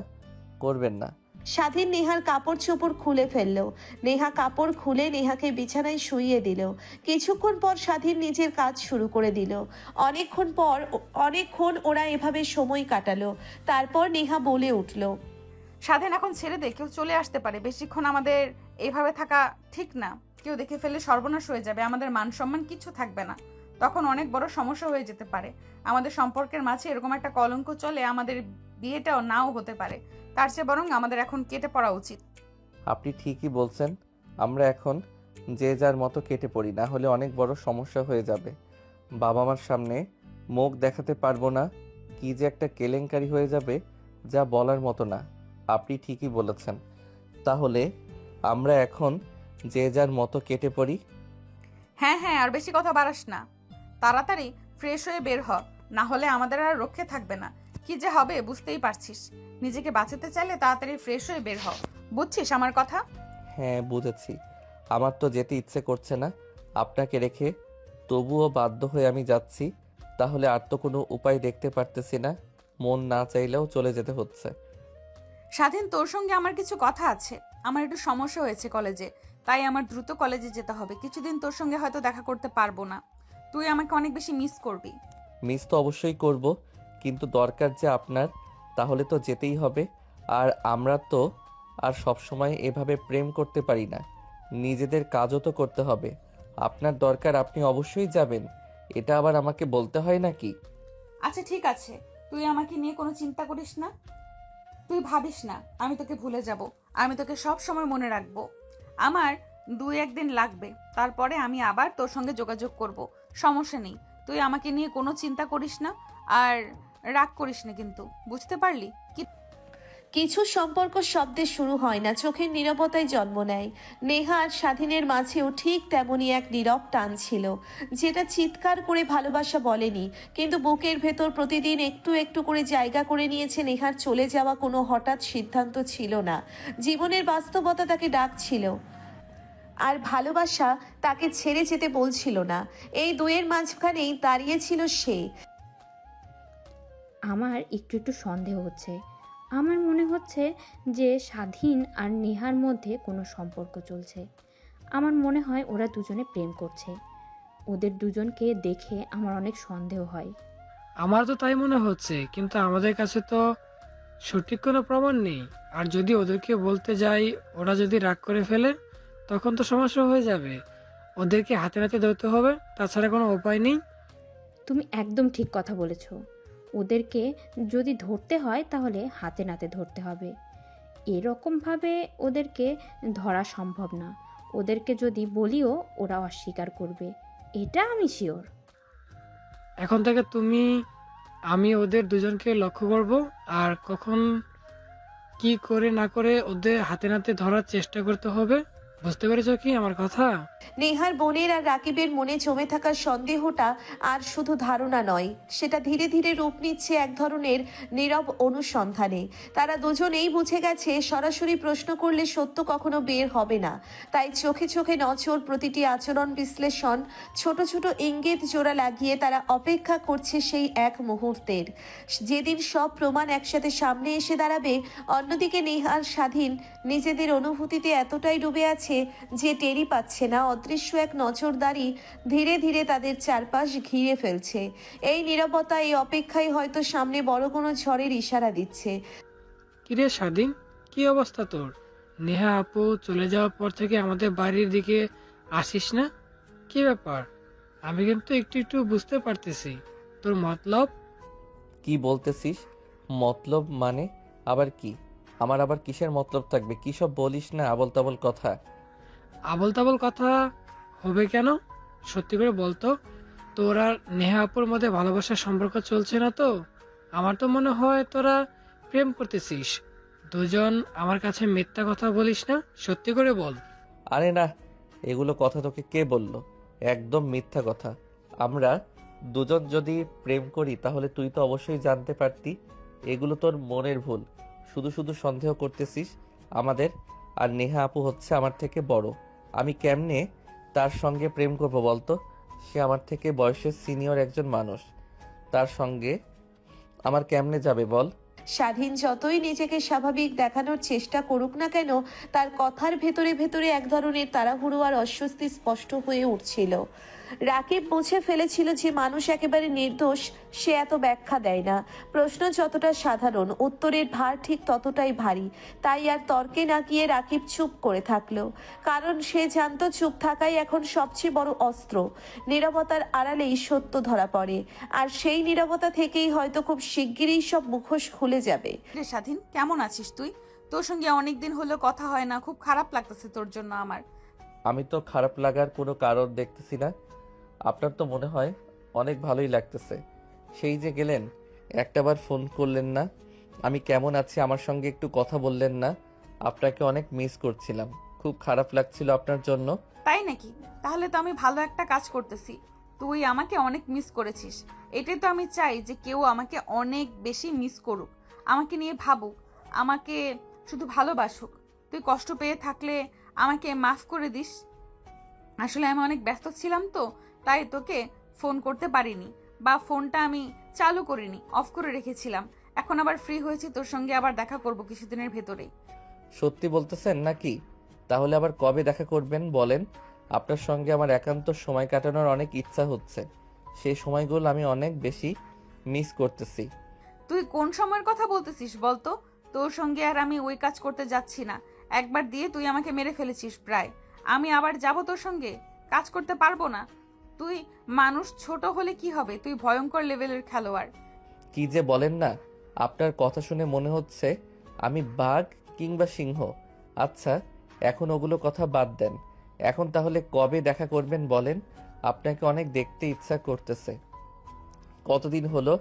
S2: করবেন না।
S4: স্বাধীন নেহার কাপড় চোপড় খুলে ফেলল। নেহা কাপড় খুলে নেহাকে বিছানায় শুইয়ে দিল। কিছুক্ষণ পর স্বাধীন নিজের কাজ শুরু করে দিল। অনেকক্ষণ ওরা এভাবে সময় কাটালো। তারপর নেহা বলে উঠল,
S1: স্বাধীন এখন ছেড়ে দে, কেউ চলে আসতে পারে। বেশিক্ষণ আমাদের এইভাবে থাকা ঠিক না। কেউ দেখে ফেললে সর্বনাশ হয়ে যাবে, আমাদের মান সম্মান কিছু থাকবে না, তখন অনেক বড় সমস্যা হয়ে যেতে পারে। আমাদের সম্পর্কের মাঝে এরকম একটা কলঙ্ক চলে, আমাদের বিয়েটাও নাও হতে পারে। তার চেয়ে বরং আমাদের এখন কেটে পড়া উচিত।
S2: আপনি ঠিকই বলছেন, আমরা এখন যে যার মতো কেটে পড়ি, না হলে অনেক বড় সমস্যা হয়ে যাবে। বাবা মার সামনে মুখ দেখাতে পারবো না, কি যে একটা কেলেঙ্কারি হয়ে যাবে যা বলার মতো না। আপনি ঠিকই বলেছেন, তাহলে আমরা এখন যে যার মতো কেটে পড়ি।
S1: হ্যাঁ হ্যাঁ, আর বেশি কথা বাড়াস না, তাড়াতাড়ি ফ্রেশ হয়ে বের হ, না হলে আমাদের আর রক্ষে থাকবে না। কি যে হবে বুঝতেই পারছিস। নিজেকে বাঁচাতে চাইলে তাড়াতাড়ি ফ্রেশ হয়ে বের হ, বুঝছিস আমার কথা?
S2: হ্যাঁ বুঝেছি, আমার তো যেতে ইচ্ছে করছে না আপনাকে রেখে, তবুও বাধ্য হয়ে আমি যাচ্ছি। তাহলে আর তো কোনো উপায় দেখতে পারতেছি না, মন না চাইলেও চলে যেতে হচ্ছে।
S1: স্বাধীন, তোর সঙ্গে আমার কিছু কথা আছে। আমার একটু সমস্যা হয়েছে কলেজে, তাই আমার দ্রুত কলেজে যেতে হবে। কিছুদিন তোর সঙ্গে হয়তো দেখা করতে পারবো না, তুই আমাকে অনেক বেশি মিস করবি।
S2: মিস তো অবশ্যই করব, কিন্তু দরকার যে আপনার, তাহলে তো যেতেই হবে। আর আমরা তো আর সবসময় এভাবে প্রেম করতে পারি না, নিজেদের কাজও তো করতে হবে। আপনার দরকার, আপনি অবশ্যই যাবেন, এটা আবার আমাকে বলতে হয় নাকি?
S1: আচ্ছা ঠিক আছে, তুই আমাকে নিয়ে কোনো চিন্তা করিস না, তুই ভাবিস না আমি তোকে ভুলে যাব। আমি তোকে সব সময় মনে রাখবো। আমার 2-1 দিন লাগবে, তারপরে আমি আবার তোর সঙ্গে যোগাযোগ করব। সমস্যা নেই, তুই আমাকে নিয়ে কোনো চিন্তা করিস না, আর রাগ করিস না কিন্তু, বুঝতে পারলি? কি
S4: কিছু সম্পর্ক শব্দে শুরু হয় না, চোখের নীরবতায় জন্ম নেয়। নেহা আর স্বাধীনের মাঝেও ঠিক তেমনই এক নীরব টান ছিল, যেটা চিৎকার করে ভালোবাসা বলেনি, কিন্তু বুকের ভেতর প্রতিদিন একটু একটু করে জায়গা করে নিয়েছে। নেহার চলে যাওয়া কোনো হঠাৎ সিদ্ধান্ত ছিল না, জীবনের বাস্তবতা তাকে ডাকছিল, আর ভালোবাসা তাকে ছেড়ে যেতে বলছিল না। এই দুয়ের মাঝখানেই দাঁড়িয়েছিল সে।
S5: আমার একটু একটু সন্দেহ হচ্ছে। আমার মনে হচ্ছে যে স্বাধীন আর নেহার মধ্যে কোনো সম্পর্ক চলছে। আমার মনে হয় ওরা দুজনে প্রেম করছে। ওদের দুজনকে দেখে আমার অনেক সন্দেহ হয়।
S3: আমার তো তাই মনে হচ্ছে, কিন্তু আমাদের কাছে তো সঠিক কোনো প্রমাণ নেই। আর যদি ওদেরকে বলতে যাই, ওরা যদি রাগ করে ফেলে, তখন তো সমস্যা হয়ে যাবে। ওদেরকে হাতে নাতে ধরতে হবে, তাছাড়া কোনো উপায় নেই।
S5: তুমি একদম ঠিক কথা বলেছ। ওদেরকে যদি ধরতে হয় তাহলে হাতে নাতে ধরতে হবে। এরকমভাবে ওদেরকে ধরা সম্ভব না। ওদেরকে যদি বলিও ওরা অস্বীকার করবে, এটা আমি শিওর।
S3: এখন থেকে আমি ওদের দুজনকে লক্ষ্য করব, আর কখন কি করে না করে ওদের হাতে নাতে ধরার চেষ্টা করতে হবে। বুঝতে পেরেছো কি আমার কথা?
S4: নেহার বোনের আর রাকিবের মনে জমে থাকা সন্দেহটা আর শুধু ধারণা নয়, সেটা ধীরে ধীরে রূপ নিচ্ছে এক ধরনের নীরব অনুসন্ধানে। তারা দুজনেই বুঝে গেছে সরাসরি প্রশ্ন করলে সত্য কখনো বের হবে না, তাই চোখে চোখে নজর, প্রতিটি আচরণ বিশ্লেষণ, ছোট ছোট ইঙ্গিত জোড়া লাগিয়ে তারা অপেক্ষা করছে সেই এক মুহূর্তের, যেদিন সব প্রমাণ একসাথে সামনে এসে দাঁড়াবে। অন্যদিকে নেহার স্বাধীন নিজেদের অনুভূতিতে এতটাই ডুবে আছে যে টেরই পাচ্ছে না অদৃশ্য এক নজরদারি ধীরে ধীরে তাদের চারপাশ ঘিরে ফেলছে। এই নীরবতা, এই অপেক্ষাই হয়তো সামনে বড় কোনো ঝড়ের ইশারা দিচ্ছে।
S3: কিরে স্বাধীন, কি অবস্থা তোর? নেহা আপু চলে যাওয়ার পর থেকে আমাদের বাড়ির দিকে আসিস না, কি ব্যাপার? আমি কিন্তু একটু একটু বুঝতে পারতেছি তোর মতলব।
S2: কি বলতেছিস? মতলব মানে আবার কি? আমার আবার কিসের মতলব থাকবে? কি সব বলিস না আবল তাবল কথা।
S3: আবল তাবল কথা হবে কেন? সত্যি করে বলতো, তোর আর নেহা আপুর মধ্যে ভালোবাসার সম্পর্ক চলছে না তো? আমার তো মনে হয় তোরা প্রেম করতেছিস দুজন। আমার কাছে মিথ্যা কথা বলিস না, সত্যি করে বল।
S2: আরে না, এগুলো কথা তোকে কে বলল? একদম মিথ্যা কথা। আমরা দুজন যদি প্রেম করি তাহলে তুই তো অবশ্যই জানতে পারতি। এগুলো তোর মনের ভুল, শুধু শুধু সন্দেহ করতেছিস আমাদের। আর নেহা আপু হচ্ছে আমার থেকে বড়, আমি কেমনে তার সঙ্গে প্রেম করব বলতো? সে আমার থেকে বয়সের সিনিয়র একজন মানুষ, তার সঙ্গে আমার কেমনে যাবে বল?
S4: স্বাধীন যতই নিজেকে স্বাভাবিক দেখানোর চেষ্টা করুক না কেন, তার কথার ভেতরে ভেতরে এক ধরনের তাড়াহুড়ো আর অস্বস্তি স্পষ্ট হয়ে উঠছিল। রাকিব মুছে ফেলেছিল যে মানুষ একেবারে নির্দোষ, সে এত ব্যাখ্যা দেয় না। প্রশ্ন যতটা সাধারণ, উত্তরের ভার ঠিক ততটাই ভারী। তাই আর তর্কে না গিয়ে রাকিব চুপ করে থাকলো, কারণ সে জানতো চুপ থাকাই এখন সবচেয়ে বড় অস্ত্র। নীরবতার আড়ালেই সত্য ধরা পড়ে, আর সেই নীরবতা থেকেই হয়তো খুব শিগগিরই সব মুখোশ খুলে যাবে।
S1: রে স্বাধীন, কেমন আছিস তুই? তোর সঙ্গে অনেকদিন হলো কথা হয় না, খুব খারাপ লাগতেছে তোর জন্য আমার।
S2: আমি তো খারাপ লাগার কোনো কারণ দেখতেছি না। আপনার তো মনে হয় অনেক ভালোই লাগতেছে। সেই যে গেলেন, একটাবার ফোন করলেন না, আমি কেমন আছি আমার সঙ্গে একটু কথা বললেন না। আপনাকে অনেক মিস করছিলাম, খুব খারাপ লাগছিল আপনার জন্য।
S1: তাই নাকি? তাহলে তো আমি ভালো একটা কাজ করতেছি। তুই আমাকে অনেক মিস করেছিস, এটাই তো আমি চাই, যে কেউ আমাকে অনেক বেশি মিস করুক, আমাকে নিয়ে ভাবুক, আমাকে শুধু ভালোবাসুক। তুই কষ্ট পেয়ে থাকলে আমাকে মাফ করে দিস। আসলে আমি অনেক ব্যস্ত ছিলাম তো, তাই তোকে ফোন করতে পারিনি, বা ফোনটা আমি চালু করিনি, অফ করে রেখেছিলাম। এখন আবার ফ্রি হয়েছি, তোর সঙ্গে আবার দেখা করব কিছুদিনের ভেতরেই।
S2: সত্যি বলতেছেন নাকি? তাহলে আবার কবে দেখা করবেন বলেন? আপনার সঙ্গে আমার একান্ত সময় কাটানোর অনেক ইচ্ছা হচ্ছে। সেই সময়গুলো আমি অনেক বেশি মিস করতেছি।
S1: তুই কোন সময়ের কথা বলতেছিস বলতো? তোর সঙ্গে আর আমি ওই কাজ করতে যাচ্ছি না। একবার দিয়ে তুই আমাকে মেরে ফেলেছিস প্রায়। আমি আবার যাব তোর সঙ্গে? কাজ করতে পারবো না। তুই মানুষ ছোট হলে কি হবে, তুই ভয়ঙ্কর লেভেলের খেলোয়াড়।
S2: কি যে বলেন না, আপনার কথা শুনে মনে হচ্ছে আমি বাঘ কিংবা সিংহ। আচ্ছা, এখন ওগুলো কথা বাদ দেন। এখন তাহলে কবে দেখা করবেন বলেন? আপনাকে অনেক দেখতে ইচ্ছা করতেছে। কতদিন হলো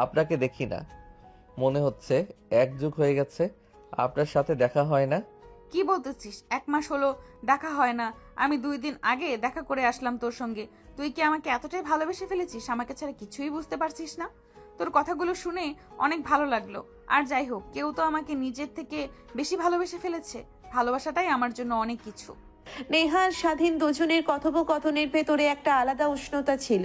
S2: আপনাকে দেখি না, মনে হচ্ছে এক যুগ হয়ে গেছে আপনার সাথে দেখা হয় না।
S1: কি বলতেছিস? 1 মাস হলো দেখা হয় না? আমি 2 দিন আগে দেখা করে আসলাম তোর সঙ্গে। তুই কি আমাকে এতটাই ভালোবেসে ফেলেছিস, আমাকে ছাড়া কিছুই বুঝতে পারছিস না? তোর কথাগুলো শুনে অনেক ভালো লাগলো। আর যাই হোক, কেউ তো আমাকে নিজের থেকে বেশি ভালোবেসে ফেলেছে। ভালোবাসাটাই আমার জন্য অনেক কিছু।
S4: নেহা আর স্বাধীন দুজনের কথোপকথনের ভেতরে একটা আলাদা উষ্ণতা ছিল,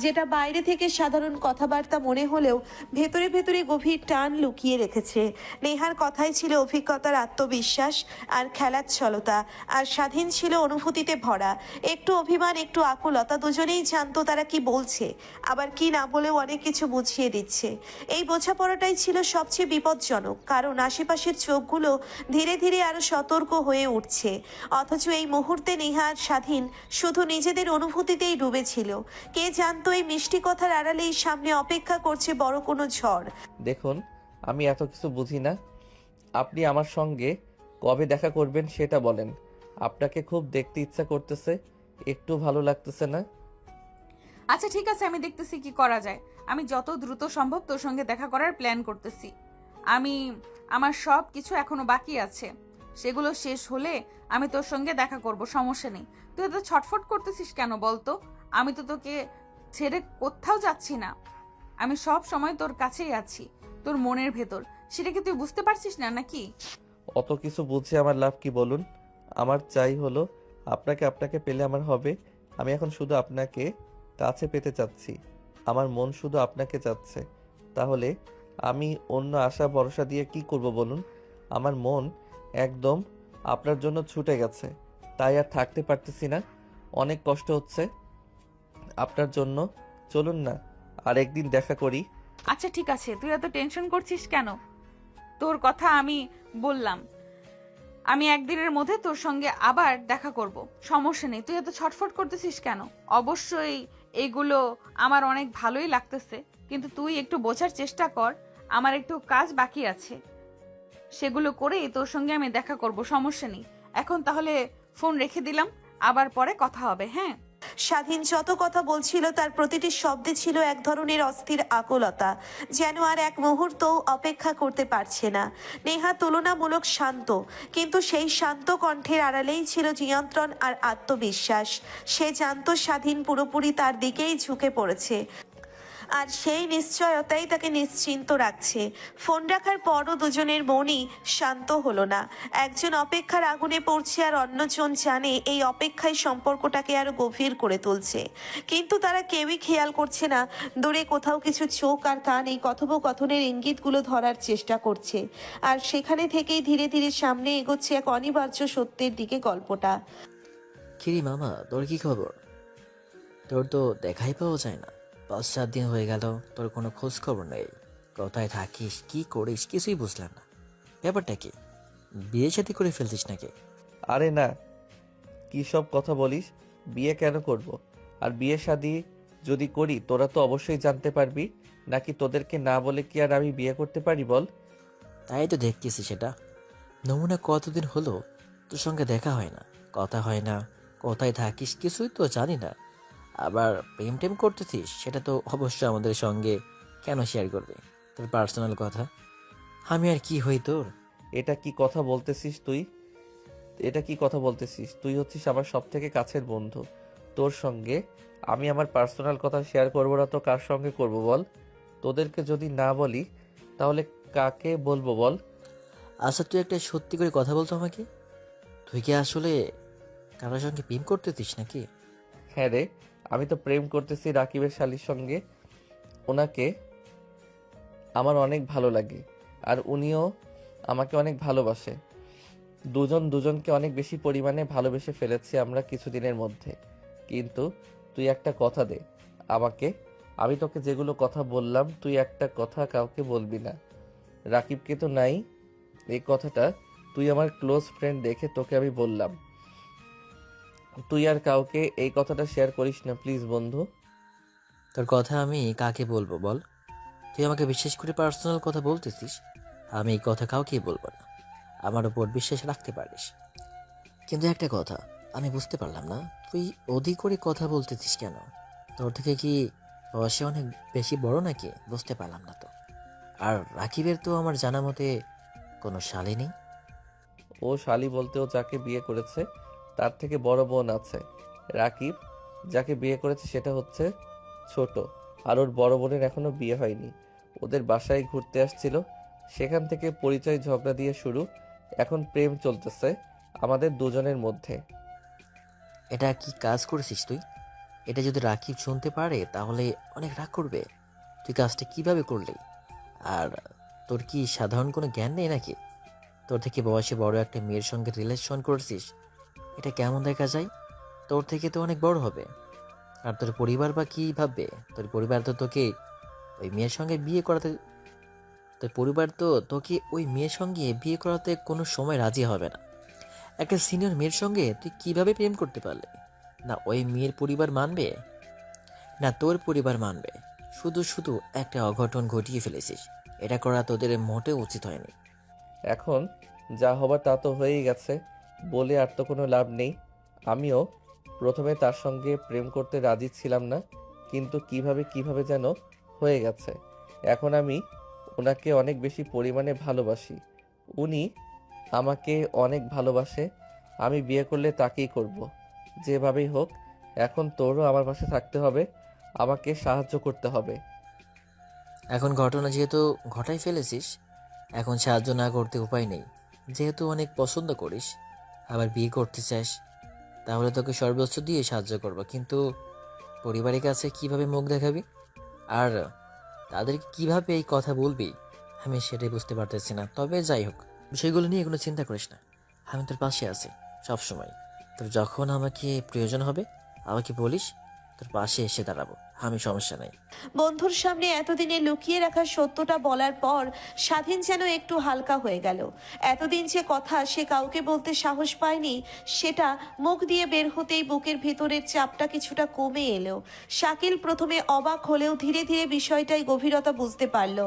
S4: যেটা বাইরে থেকে সাধারণ কথাবার্তা মনে হলেও ভেতরে ভেতরে গভীর টান লুকিয়ে রেখেছে। নেহার কথাই ছিল অভিজ্ঞতার আত্মবিশ্বাস আর খেলাচ্ছলতা, আর স্বাধীন ছিল অনুভূতিতে ভরা। একটু অভিমান, একটু আকুলতা, দুজনেই জানতো তারা কি বলছে, আবার কি না বলেও অনেক কিছু বুঝিয়ে দিচ্ছে। এই বোঝাপড়াটাই ছিল সবচেয়ে বিপজ্জনক, কারণ আশেপাশের চোখগুলো ধীরে ধীরে আরো সতর্ক হয়ে উঠছে। অথচ এই মুহূর্তে নেহা আর স্বাধীন শুধু নিজেদের অনুভূতিতেই ডুবেছিল। কে জানতো এই মিষ্টি কথার আড়ালেই সামনে অপেক্ষা করছে বড় কোনো ঝড়।
S2: দেখুন, আমি এত কিছু বুঝি না। আপনি আমার সঙ্গে কবে দেখা করবেন সেটা বলেন। আপনাকে খুব দেখতে ইচ্ছা করতেছে, একটু ভালো লাগতেছে না?
S1: আচ্ছা ঠিক আছে, আমি দেখতেছি কি করা যায়। আমি যত দ্রুত সম্ভব তোর সঙ্গে দেখা করার প্ল্যান করতেছি। আমার সব কিছু এখনো বাকি আছে, সেগুলো শেষ হলে আমি তোর সঙ্গে দেখা করব, সমস্যা নেই। তুই এত ছটফট করতেছিস কেন বলতো? আমি তো তোকে ছেড়ে কোথাও যাচ্ছি না। আমি সব সময় তোর কাছেই আছি, তোর মনের ভেতর। সেটা কি তুই বুঝতে পারছিস না নাকি?
S2: অত কিছু বুঝে আমার লাভ কি বলুন? আমার চাই হলো আপনাকে, আপনাকে পেলে আমার হবে। আমি এখন শুধু আপনাকে কাছে পেতে চাচ্ছি, আমার মন শুধু আপনাকে চাচ্ছে। তাহলে আমি অন্য আশা ভরসা দিয়ে কি করব বলুন? আমার মন একদম আপনার জন্য ছুটে গেছে, তাই আর থাকতে পারতেছি না। অনেক কষ্ট হচ্ছে আপনার জন্য। চলুন না আর একদিন দেখা করি।
S1: আচ্ছা ঠিক আছে, তুই এত টেনশন করছিস কেন? তোর কথা আমি বললাম, আমি একদিনের মধ্যে তোর সঙ্গে আবার দেখা করব, সমস্যা নেই। তুই এত ছটফট করতেছিস কেন? অবশ্যই এগুলো আমার অনেক ভালোই লাগতেছে, কিন্তু তুই একটু বোঝার চেষ্টা কর, আমার একটু কাজ বাকি আছে, সেগুলো করেই তোর সঙ্গে আমি দেখা করব, সমস্যা নেই। এখন তাহলে ফোন রেখে দিলাম, আবার পরে কথা হবে, হ্যাঁ?
S4: স্বাধীন যত কথা বলছিল তার প্রতিটি শব্দে ছিল এক ধরনের অস্থির আকুলতা, যেন আর এক মুহূর্তও অপেক্ষা করতে পারছে না। নেহা তুলনামূলক শান্ত, কিন্তু সেই শান্ত কণ্ঠের আড়ালেই ছিল নিয়ন্ত্রণ আর আত্মবিশ্বাস। সে জানতো স্বাধীন পুরোপুরি তার দিকেই ঝুঁকে পড়েছে, আর সেই নিশ্চয়তাই তাকে নিশ্চিন্ত রাখছে। ফোন রাখার পরও দুজনের মনই শান্ত হলো না। একজন অপেক্ষার আগুনে পড়ছে আর অন্যজন জানে এই অপেক্ষায় সম্পর্কটাকে আরো গভীর করে তুলছে, কিন্তু তারা কেউই খেয়াল করছে না দূরে কোথাও কিছু চোখ আর কান এই কথোপকথনের ইঙ্গিতগুলো ধরার চেষ্টা করছে। আর সেখানে থেকেই ধীরে ধীরে সামনে এগোচ্ছে এক অনিবার্য সত্যের দিকে গল্পটা।
S6: কিরি মামা, তোর কি খবর? তোর তো দেখাই পাওয়া যায় না। 5-4 দিন হয়ে গেল, তোর কোনো খোঁজ খবর নেই। কোথায় থাকিস, কি করিস, কিছুই বুঝলাম না। ব্যাপারটা কি? বিয়ে শাদী করে ফেলছিস নাকি?
S2: আরে না, কী সব কথা বলিস? বিয়ে কেন করব? আর বিয়ে শাদী যদি করি তোরা তো অবশ্যই জানতে পারবি, নাকি তোদেরকে না বলে কি আর আমি বিয়ে করতে পারি বল?
S6: তাই তো দেখতেছি সেটা। নমুনা কতদিন হলো তোর সঙ্গে দেখা হয় না, কথা হয় না, কোথায় থাকিস কিছুই তো জানি না। আবার প্রেম টেম করতেছিস, সেটা তো অবশ্যই আমাদের সঙ্গে কেন শেয়ার করবে তোর পার্সোনাল কথা? আমি আর কি হই তোর?
S2: এটা কি কথা বলতেছিস তুই? এটা কি কথা বলতেছিস? তুই হচ্ছিস আমার সব থেকে কাছের বন্ধু। তোর সঙ্গে আমি আমার পার্সোনাল কথা শেয়ার করবো না তো কার সঙ্গে করব বল? তোদেরকে যদি না বলি তাহলে কাকে বলবো বল?
S6: আচ্ছা, তুই একটা সত্যি করে কথা বলতো আমাকে। তুই কি আসলে কারোর সঙ্গে প্রেম করতেছিস নাকি?
S2: হ্যাঁ রে, আমি তো প্রেম করতেছি রাকিবের শালির সঙ্গে। ওনাকে আমার অনেক ভালো লাগে আর উনিও আমাকে অনেক ভালোবাসে। দুজন দুজনকে অনেক বেশি পরিমাণে ভালোবেসে ফেলেছি আমরা কিছুদিনের মধ্যে। কিন্তু তুই একটা কথা দে আমাকে, আমি তোকে যেগুলো কথা বললাম তুই একটা কথা কাউকে বলবি না। রাকিবকে তো নাই, এই কথাটা তুই আমার ক্লোজ ফ্রেন্ড দেখে তোকে আমি বললাম। তুই আর কাউকে এই কথাটা শেয়ার করিস না প্লিজ বন্ধু।
S6: তোর কথা আমি কাকে বলবো বল? তুই আমাকে বিশেষ করে পার্সোনাল কথা বলতেছিস, আমি এই কথা কাউকেই বলবো না। আমার উপর বিশ্বাস রাখতে পারিস। কিন্তু একটা কথা আমি বুঝতে পারলাম না, তুই অধিক করে কথা বলতেছিস কেন? তোর থেকে কি বয়সে অনেক বেশি বড় নাকি? বুঝতে পারলাম না তো। আর রাকিবের তো আমার জানা মতে কোনো শালী নেই।
S2: ও শালি বলতে ও যাকে বিয়ে করেছে তার থেকে বড় বোন আছে। রাকিব যাকে বিয়ে করেছে সেটা হচ্ছে ছোট, আর ওর বড় বোনের এখনো বিয়ে হয়নি। ওদের বাসায় ঘুরতে আসছিল, সেখান থেকে পরিচয় ঝগড়া দিয়ে শুরু, এখন প্রেম চলতেছে আমাদের দুজনের মধ্যে।
S6: এটা কি কাজ করেছিস তুই? এটা যদি রাকিব শুনতে পারে তাহলে অনেক রাগ করবে। তুই কাজটা কিভাবে করলি? আর তোর কি সাধারণ কোনো জ্ঞান নেই নাকি? তোর থেকে বয়সে বড় একটা মেয়ের সঙ্গে রিলেশন করছিস, এটা কেমন দেখা যায়? তোর থেকে তো অনেক বড় হবে। আর তোর পরিবার বা কি ভাববে? তোর পরিবার তো তোকে ওই মেয়ের সঙ্গে বিয়ে করাতে কোনো সময় রাজি হবে না। একটা সিনিয়র মেয়ের সঙ্গে তুই কিভাবে প্রেম করতে পারলে? না ওই মেয়ের পরিবার মানবে, না তোর পরিবার মানবে। শুধু শুধু একটা অঘটন ঘটিয়ে ফেলেছিস। এটা করা তোদের মোটেও উচিত হয়নি।
S2: এখন যা হবার তা তো হয়েই গেছে, বলে আর তো কোনো লাভ নেই। আমিও প্রথমে তার সঙ্গে প্রেম করতে রাজি ছিলাম না, কিন্তু কিভাবে যেন হয়ে গেছে। এখন আমি ওনাকে অনেক বেশি পরিমাণে ভালোবাসি, উনি আমাকে অনেক ভালোবাসে। আমি বিয়ে করলে তাকেই করব, যেভাবেই হোক। এখন তোরও আমার পাশে থাকতে হবে, আমাকে সাহায্য করতে হবে।
S6: এখন ঘটনা যেহেতু ঘটাই ফেলেছিস, এখন সাহায্য না করতে উপায় নেই। যেহেতু অনেক পছন্দ করিস, আবার বিয়ে করতে চাস, তাহলে তোকে সর্বোচ্চ দিয়ে সাহায্য করবো। কিন্তু পরিবারের কাছে কিভাবে মুখ দেখাবি আর তাদেরকে কিভাবে এই কথা বলবি, আমি সেটাই বুঝতে পারতেছি না। তবে যাই হোক, বিষয়গুলো নিয়ে কোনো চিন্তা করিস না। আমি তোর পাশে আছি সবসময়। তোর যখন আমাকে প্রয়োজন হবে আমাকে বলিস, তোর পাশে এসে দাঁড়াবো, আমি সমস্যা নাই।
S4: বন্ধুর সামনে এতদিনে লুকিয়ে রাখা সত্যটা বলার পর স্বাধীন যেন একটু হালকা হয়ে গেল। এতদিন যে কথা সে কাউকে বলতে সাহস পায়নি, সেটা মুখ দিয়ে বের হতেই বুকের ভেতরের চাপটা কিছুটা কমে এলো। শাকিল প্রথমে অবাক হলেও ধীরে ধীরে বিষয়টাই গভীরতা বুঝতে পারল।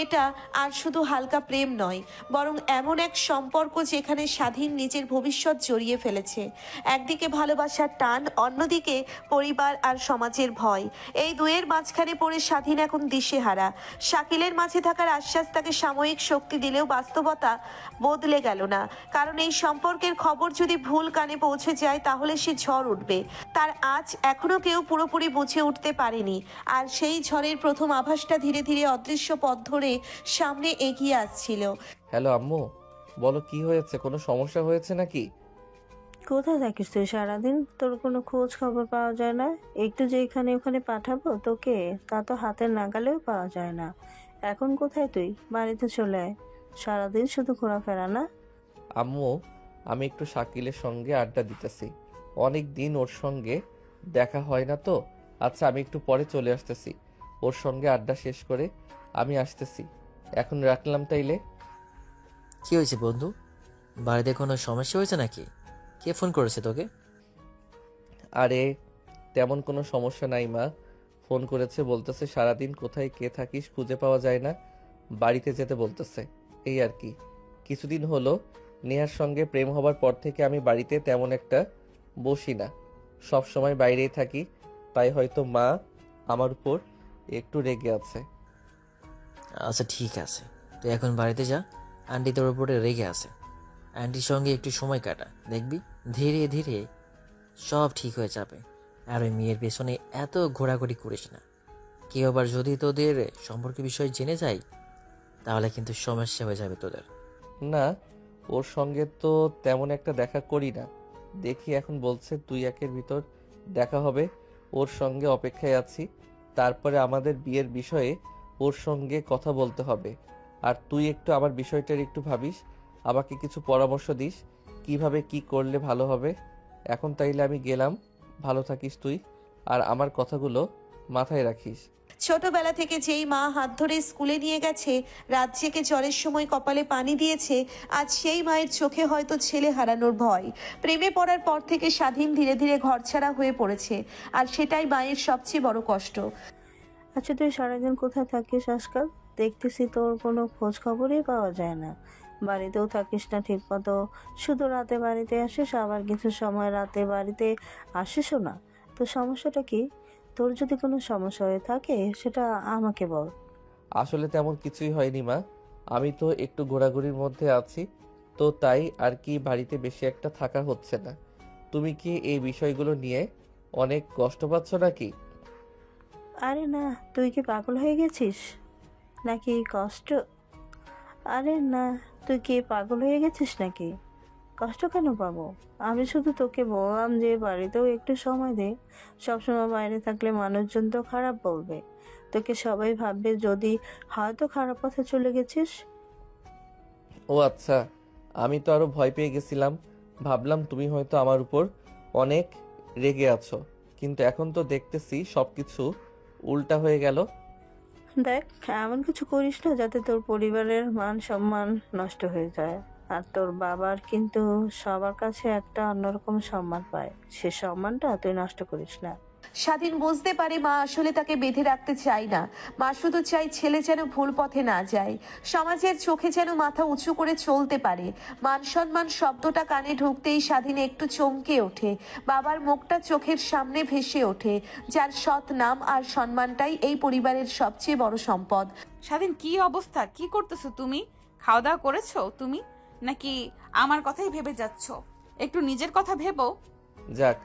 S4: এটা আর শুধু হালকা প্রেম নয়, বরং এমন এক সম্পর্ক যেখানে স্বাধীন নিজের ভবিষ্যৎ জড়িয়ে ফেলেছে। একদিকে ভালোবাসার টান, অন্যদিকে পরিবার আর সমাজের ভয়। এই দুয়ের মাঝখানে পড়ে স্বাধীন এখন দিশেহারা। শাকিলের মাঝে থাকার আশ্বাস তাকে সাময়িক শক্তি দিলেও বাস্তবতা বদলে গেল না। কারণ এই সম্পর্কের খবর যদি ভুল কানে পৌঁছে যায় তাহলে সে ঝড় উঠবে। তার আজ এখনো কেউ পুরোপুরি বুঝে উঠতে পারেনি। আর সেই ঝড়ের প্রথম আভাসটা ধীরে ধীরে অদৃশ্য পথ ধরে সামনে এগিয়ে আসছিল।
S2: হ্যালো আম্মু, বলো কি হয়েছে? কোনো সমস্যা হয়েছে নাকি?
S7: কোথায় থাকিস তুই সারাদিন? তোর কোনো খোঁজ খবর পাওয়া যায় না। একটু যে এখানে ওখানে পাঠাবো তোকে, তা তো হাতের নাগালেও পাওয়া যায় না। এখন কোথায় তুই? বাড়িতে চলে আয়। সারাদিন শুধু ঘোরাফেরা না।
S2: আম্মু, আমি একটু শাকিলের সঙ্গে আড্ডা দিতেছি। অনেক দিন ওর সঙ্গে দেখা হয় না তো। আচ্ছা, আমি একটু পরে চলে আসতেছি। ওর সঙ্গে আড্ডা শেষ করে আমি আসতেছি। এখন রাখলাম তাইলে।
S6: কি হয়েছে বন্ধু? বাড়িতে কোনো সমস্যা হয়েছে নাকি? কে ফোন করেছে তোকে?
S2: আরে তেমন কোনো সমস্যা নাই মা। ফোন করেছে, বলতেছে সারাদিন কোথায় কে থাকিস খুঁজে পাওয়া যায় না, বাড়িতে যেতে বলতেছে। এই আর কি। কিছুদিন হলো নেহার সঙ্গে প্রেম হবার পর থেকে আমি বাড়িতে তেমন একটা বসি না, সব সময় বাইরেই থাকি। তাই হয়তো মা আমার উপর একটু রেগে আছে।
S6: আচ্ছা ঠিক আছে, তুই এখন বাড়িতে যা। আন্টি তোর উপরে রেগে আছে। আন্টির সঙ্গে একটু সময় কাটা, দেখবি ধীরে ধীরে সব ঠিক হয়ে যাবে। আর ওই মেয়ের পেছনে এত ঘোরাঘুরি করিস না। কেউ আবার যদি তোদের সম্পর্কে বিষয় জেনে যায় তাহলে কিন্তু সমস্যা হয়ে যাবে তোদের।
S2: না, ওর সঙ্গে তো তেমন একটা দেখা করি না। দেখি এখন বলছে 2-1 ভিতর দেখা হবে। ওর সঙ্গে অপেক্ষায় আছি। তারপরে আমাদের বিয়ের বিষয়ে ওর সঙ্গে কথা বলতে হবে। আর তুই একটু আমার বিষয়টার একটু ভাবিস, আমাকে কিছু পরামর্শ দিস কিভাবে কি করলে ভালো হবে। এখন তাইলে আমি গেলাম। ভালো থাকিস তুই, আর আমার কথাগুলো মাথায় রাখিস।
S4: ছোটবেলা থেকে যেই মা হাত ধরে স্কুলে নিয়ে গেছে, রাত জেগে জ্বরের সময় কপালে পানি দিয়েছে, আজ সেই মায়ের চোখে হয়তো ছেলে হারানোর ভয়। প্রেমে পড়ার পর থেকে স্বাধীন ধীরে ধীরে ঘরছাড়া হয়ে পড়েছে, আর সেটাই মায়ের সবচেয়ে বড় কষ্ট।
S7: আচ্ছা তুই সারাদিন কোথায় থাকিস আজকাল? দেখতেছি তোর কোনো খোঁজ খবরই পাওয়া যায় না। বাড়িতেও থাকিস না ঠিক মতো, শুধু রাতে বাড়িতে আসিস, আবার কিছু সময় রাতে বাড়িতে আসিসও না। তো সমস্যাটা কি? তোর যদি কোনো সমস্যা হয়ে থাকে সেটা আমাকে বল।
S2: আসলে তেমন কিছুই হয়নি মা, আমি তো একটু ঘোরাঘুরির মধ্যে আছি, তো তাই আর কি বাড়িতে বেশি একটা থাকা হচ্ছে না। তুমি কি এই বিষয়গুলো নিয়ে অনেক কষ্ট পাচ্ছ নাকি?
S7: আরে না, তুই কি পাগল হয়ে গেছিস নাকি কষ্ট? আরে না, তুই কি পাগল হয়ে গেছিস নাকি? কষ্ট কেন পাবো? আমি শুধু তোকে বললাম যে বাড়িতেও একটু সময় দে। সবসময় বাইরে থাকলে মানুষজন তো খারাপ বলবে, তোকে সবাই ভাববে যদি হয়তো খারাপ পথে চলে গেছিস।
S2: ও আচ্ছা, আমি তো আরো ভয় পেয়ে গেছিলাম। ভাবলাম তুমি হয়তো আমার উপর অনেক রেগে আছো, কিন্তু এখন তো দেখতেছি সবকিছু উল্টা হয়ে গেল।
S7: দেখ, এমন কিছু করিস না যাতে তোর পরিবারের মান সম্মান নষ্ট হয়ে যায়। আর তোর বাবার কিন্তু সবার কাছে একটা অন্যরকম সম্মান পায়, সে সম্মানটা তুই নষ্ট করিস না।
S4: স্বাধীন বুঝতে পারে মা আসলে তাকে বেঁধে রাখতে চায় না। মা শুধু চাই ছেলে যেন ভুল পথে না যায়, সমাজের চোখে যেন মাথা উঁচু করে চলতে পারে। মান সম্মান শব্দটা কানে ঢুকতেই স্বাধীন একটু চমকে ওঠে। বাবার মুখটা চোখের সামনে ভেসে ওঠে, যার সৎ নাম আর সম্মানটাই এই পরিবারের সবচেয়ে বড় সম্পদ।
S1: স্বাধীন, কি অবস্থা? কি করতেছো তুমি? খাওয়া দাওয়া করেছো তুমি, নাকি আমার কথাই ভেবে যাচ্ছ? একটু নিজের কথা ভেবো।
S2: যাক,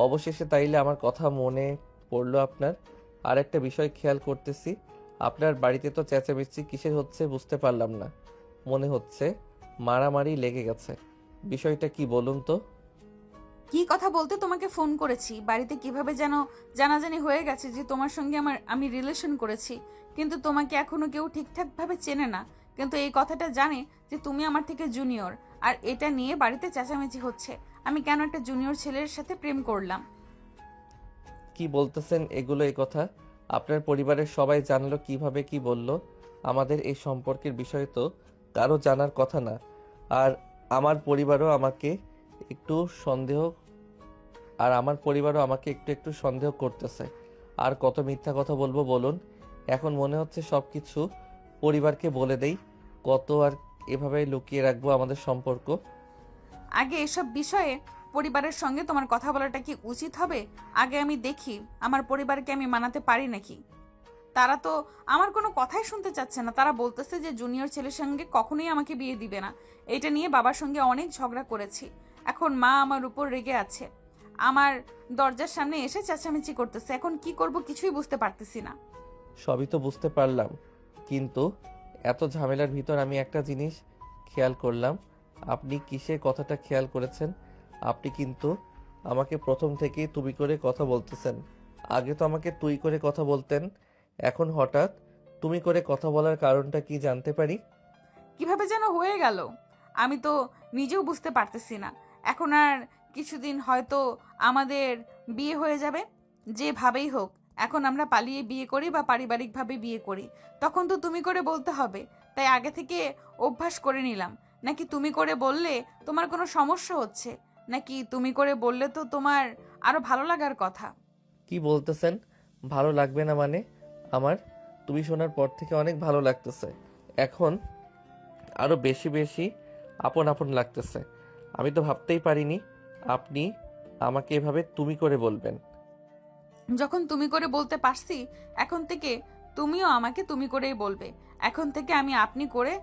S2: অবশেষে তাইলে আমার কথা মনে পড়লো আপনার। আর একটা বিষয় খেয়াল করতেছি, আপনার বাড়িতে তো চেঁচামেচি কিসের হচ্ছে বুঝতে পারলাম না। মনে হচ্ছে মারামারি লেগে গেছে। বিষয়টা কি বলুন তো?
S1: কি কথা বলতে তোমাকে ফোন করেছি। বাড়িতে কিভাবে যেন জানাজানি হয়ে গেছে যে তোমার সঙ্গে আমি রিলেশন করেছি, কিন্তু তোমাকে এখনো কেউ ঠিকঠাক ভাবে চেনে না। কিন্তু এই কথাটা জানে যে তুমি আমার থেকে জুনিয়র, আর এটা নিয়ে বাড়িতে চেঁচামেচি হচ্ছে আমি কেন একটা জুনিয়র ছেলের সাথে প্রেম করলাম।
S2: কি বলতেছেন এগুলো? এই কথা আপনার পরিবারের সবাই জানলো কিভাবে? কি বলল? আমাদের এই সম্পর্কের বিষয় তো কারো জানার কথা না। আর আমার পরিবারও আমাকে একটু সন্দেহ একটু সন্দেহ করতেছে। আর কত মিথ্যা কথা বলবো বলুন? এখন মনে হচ্ছে সবকিছু পরিবারকে বলে দেই। কত আর এভাবে লুকিয়ে রাখবো আমাদের সম্পর্ক?
S1: আগে এসব বিষয়ে পরিবারের সঙ্গে তোমার কথা বলাটা কি উচিত হবে? আগে আমি দেখি আমার পরিবারকে আমি মানাতে পারি নাকি। তারা তো আমার কোনো কথাই শুনতে চাচ্ছে না। তারা বলতেছে যে জুনিয়র ছেলের সঙ্গে কখনোই আমাকে বিয়ে দিবে না। এটা নিয়ে বাবার সঙ্গে অনেক ঝগড়া করেছি। এখন মা আমার উপর রেগে আছে, আমার দরজার সামনে এসে চেঁচামেচি করতেছে। এখন কি করব কিছুই বুঝতে পারতেছি না।
S2: সবই তো বুঝতে পারলাম, কিন্তু এত ঝামেলার ভিতর আমি একটা জিনিস খেয়াল করলাম। আপনি কিসের কথাটা খেয়াল করেছেন? আপনি কিন্তু আমাকে প্রথম থেকেই তুমি করে কথা বলতেছেন। আগে তো আমাকে তুই করে কথা বলতেন, এখন হঠাৎ তুমি করে কথা বলার কারণটা কি জানতে পারি?
S1: কিভাবে যেন হয়ে গেল, আমি তো নিজেও বুঝতে পারতেছি না। এখন আর কিছুদিন হয়তো আমাদের বিয়ে হয়ে যাবে, যেভাবেই হোক। এখন আমরা পালিয়ে বিয়ে করি বা পারিবারিকভাবে বিয়ে করি, তখন তো তুমি করে বলতে হবে। তাই আগে থেকে অভ্যাস করে নিলাম। নাকি তুমি করে বললে তোমার কোনো সমস্যা হচ্ছে? নাকি তুমি করে বললে তো তোমার আরো ভালো লাগার কথা।
S2: কি বলতেছেন ভালো লাগবে না মানে? আমার তুমি শোনার পর থেকে অনেক ভালো লাগতেছে। এখন আরো বেশি বেশি আপন আপন লাগতেছে। আমি তো ভাবতেই পারিনি আপনি আমাকে এভাবে তুমি করে বলবেন।
S1: যখন তুমি করে বলতে পারছি, এখন থেকে তুমিও আমাকে তুমি করেই বলবে। এখন থেকে আমি আপনি করে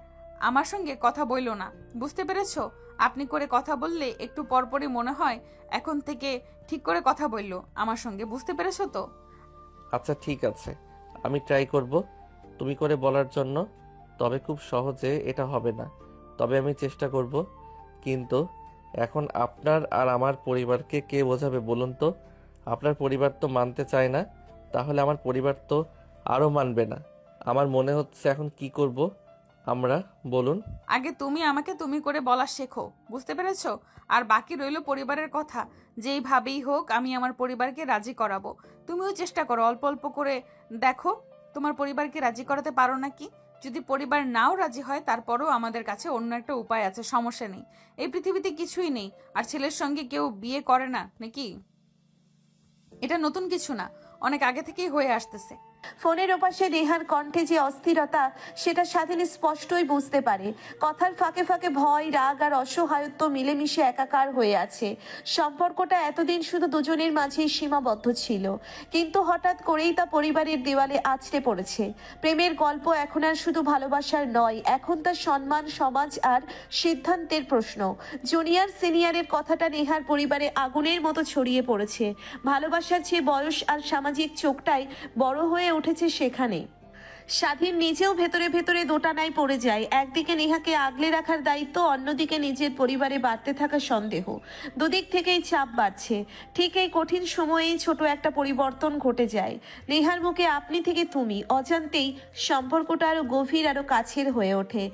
S1: আমার সঙ্গে কথা বইলো না, বুঝতে পেরেছো? আপনি করে কথা বললে একটু পরপরই মনে হয় এখন থেকে ঠিক করে কথা বললো আমার সঙ্গে, বুঝতে পেরেছো তো?
S2: আচ্ছা ঠিক আছে, আমি ট্রাই করব তুমি করে বলার জন্য। তবে খুব সহজে এটা হবে না, তবে আমি চেষ্টা করব। কিন্তু এখন আপনার আর আমার পরিবারকে কে বোঝাবে বলুন তো? আপনার পরিবার তো মানতে চায় না, তাহলে আমার পরিবার তো আরও মানবে না। আমার মনে হচ্ছে এখন কি করব আমরা, বলুন?
S1: আগে তুমি আমাকে তুমি করে বলা শেখো, বুঝতে পেরেছো? আর বাকি রইলো পরিবারের কথা। যেইভাবেই হোক আমি আমার পরিবারকে রাজি করাবো। তুমিও চেষ্টা করো, অল্প অল্প করে দেখো তোমার পরিবারকে রাজি করাতে পারো নাকি। যদি পরিবার নাও রাজি হয়, তারপরও আমাদের কাছে অন্য একটা উপায় আছে, সমস্যা নেই। এই পৃথিবীতে কিছুই নেই আর ছেলের সঙ্গে কেউ বিয়ে করে না নাকি। এটা নতুন কিছু না, অনেক আগে থেকেই হয়ে আসতেছে।
S4: ফোনের ওপাশে নেহার কণ্ঠে যে অস্থিরতা, সেটা স্বাধীন স্পষ্টই বুঝতে পারে। কথার ফাঁকে ফাঁকে ভয়, রাগ আর অসহায়ত্ব মিলেমিশে একাকার হয়ে আছে। সম্পর্কটা এতদিন শুধু দুজনের মাঝেই সীমাবদ্ধ ছিল, কিন্তু হঠাৎ করেই তা পরিবারের দেওয়ালে আছড়ে পড়েছে। প্রেমের গল্প এখন আর শুধু ভালোবাসার নয়, এখন তা সম্মান, সমাজ আর সিদ্ধান্তের প্রশ্ন। জুনিয়র সিনিয়রের কথাটা নেহার পরিবারে আগুনের মতো ছড়িয়ে পড়েছে। ভালোবাসার চেয়ে বয়স আর সামাজিক চোখটাই বড় হয়ে উঠেছে সেখানে। স্বাধীন নিজেও ভেতরে ভেতরে দোটানায় পড়ে যায়। একদিকে নেহাকে আগলে রাখার দায়িত্ব, অন্যদিকে নিজের পরিবারে বাড়তে থাকা সন্দেহ। দুদিক থেকেই চাপ বাড়ছে। ঠিক এই কঠিন সময়েই ছোট একটা পরিবর্তন ঘটে যায়। নেহার মুখে আপনি থেকে তুমি, অজান্তেই সম্পর্কটা আরো গভীর, আরো কাছের হয়ে ওঠে।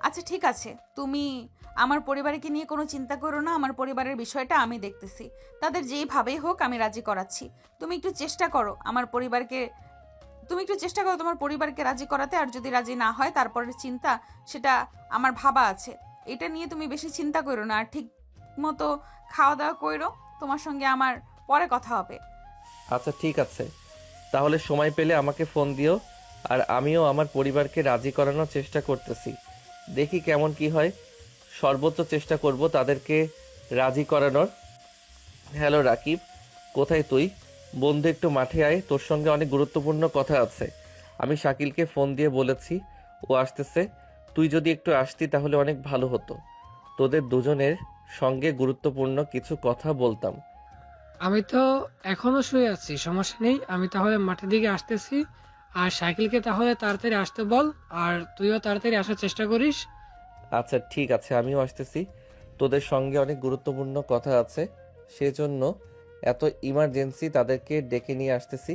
S1: আচ্ছা ঠিক আছে, তুমি আমার পরিবারকে নিয়ে কোনো চিন্তা করো না। আমার পরিবারের বিষয়টা আমি দেখতেছি। তাদের যেইভাবেই হোক আমি রাজি করাচ্ছি। তুমি একটু চেষ্টা করো তোমার পরিবারকে রাজি করাতে। আর যদি রাজি না হয়, তারপরের চিন্তা সেটা আমার ভাবা আছে। এটা নিয়ে তুমি বেশি চিন্তা করো না। আর ঠিক মতো খাওয়া দাওয়া করো, তোমার সঙ্গে আমার পরে কথা হবে।
S2: আচ্ছা ঠিক আছে, তাহলে সময় পেলে আমাকে ফোন দিও। আর আমিও আমার পরিবারকে রাজি করানোর চেষ্টা করতেছি, দেখি কেমন কি হয়। সর্বোচ্চ চেষ্টা করব তাদেরকে রাজি করানোর। হ্যালো রাকিব, কোথায় তুই? বন্ধু একটু মাঠে আয়, তোর সঙ্গে অনেক গুরুত্বপূর্ণ কথা আছে। আমি শাকিলকে ফোন দিয়ে বলেছি, ও আসতেছে। তুই যদি একটু আসতি তাহলে অনেক ভালো হতো। তোদের দুজনের সঙ্গে গুরুত্বপূর্ণ কিছু কথা বলতাম।
S3: আমি তো এখনো শুয়ে আছি, সমস্যা নেই। আমি তাহলে মাঠের দিকে আসতেছি। আর সাইকেলকে তাহলে তাড়াতাড়ি আসতে বল, আর তুইও তাড়াতাড়ি আসার চেষ্টা করিস।
S2: আচ্ছা ঠিক আছে, আমিও আসতেছি। তোদের সঙ্গে অনেক গুরুত্বপূর্ণ কথা আছে, সেজন্য এত ইমার্জেন্সি তাদেরকে ডেকে নিয়ে আসতেছি।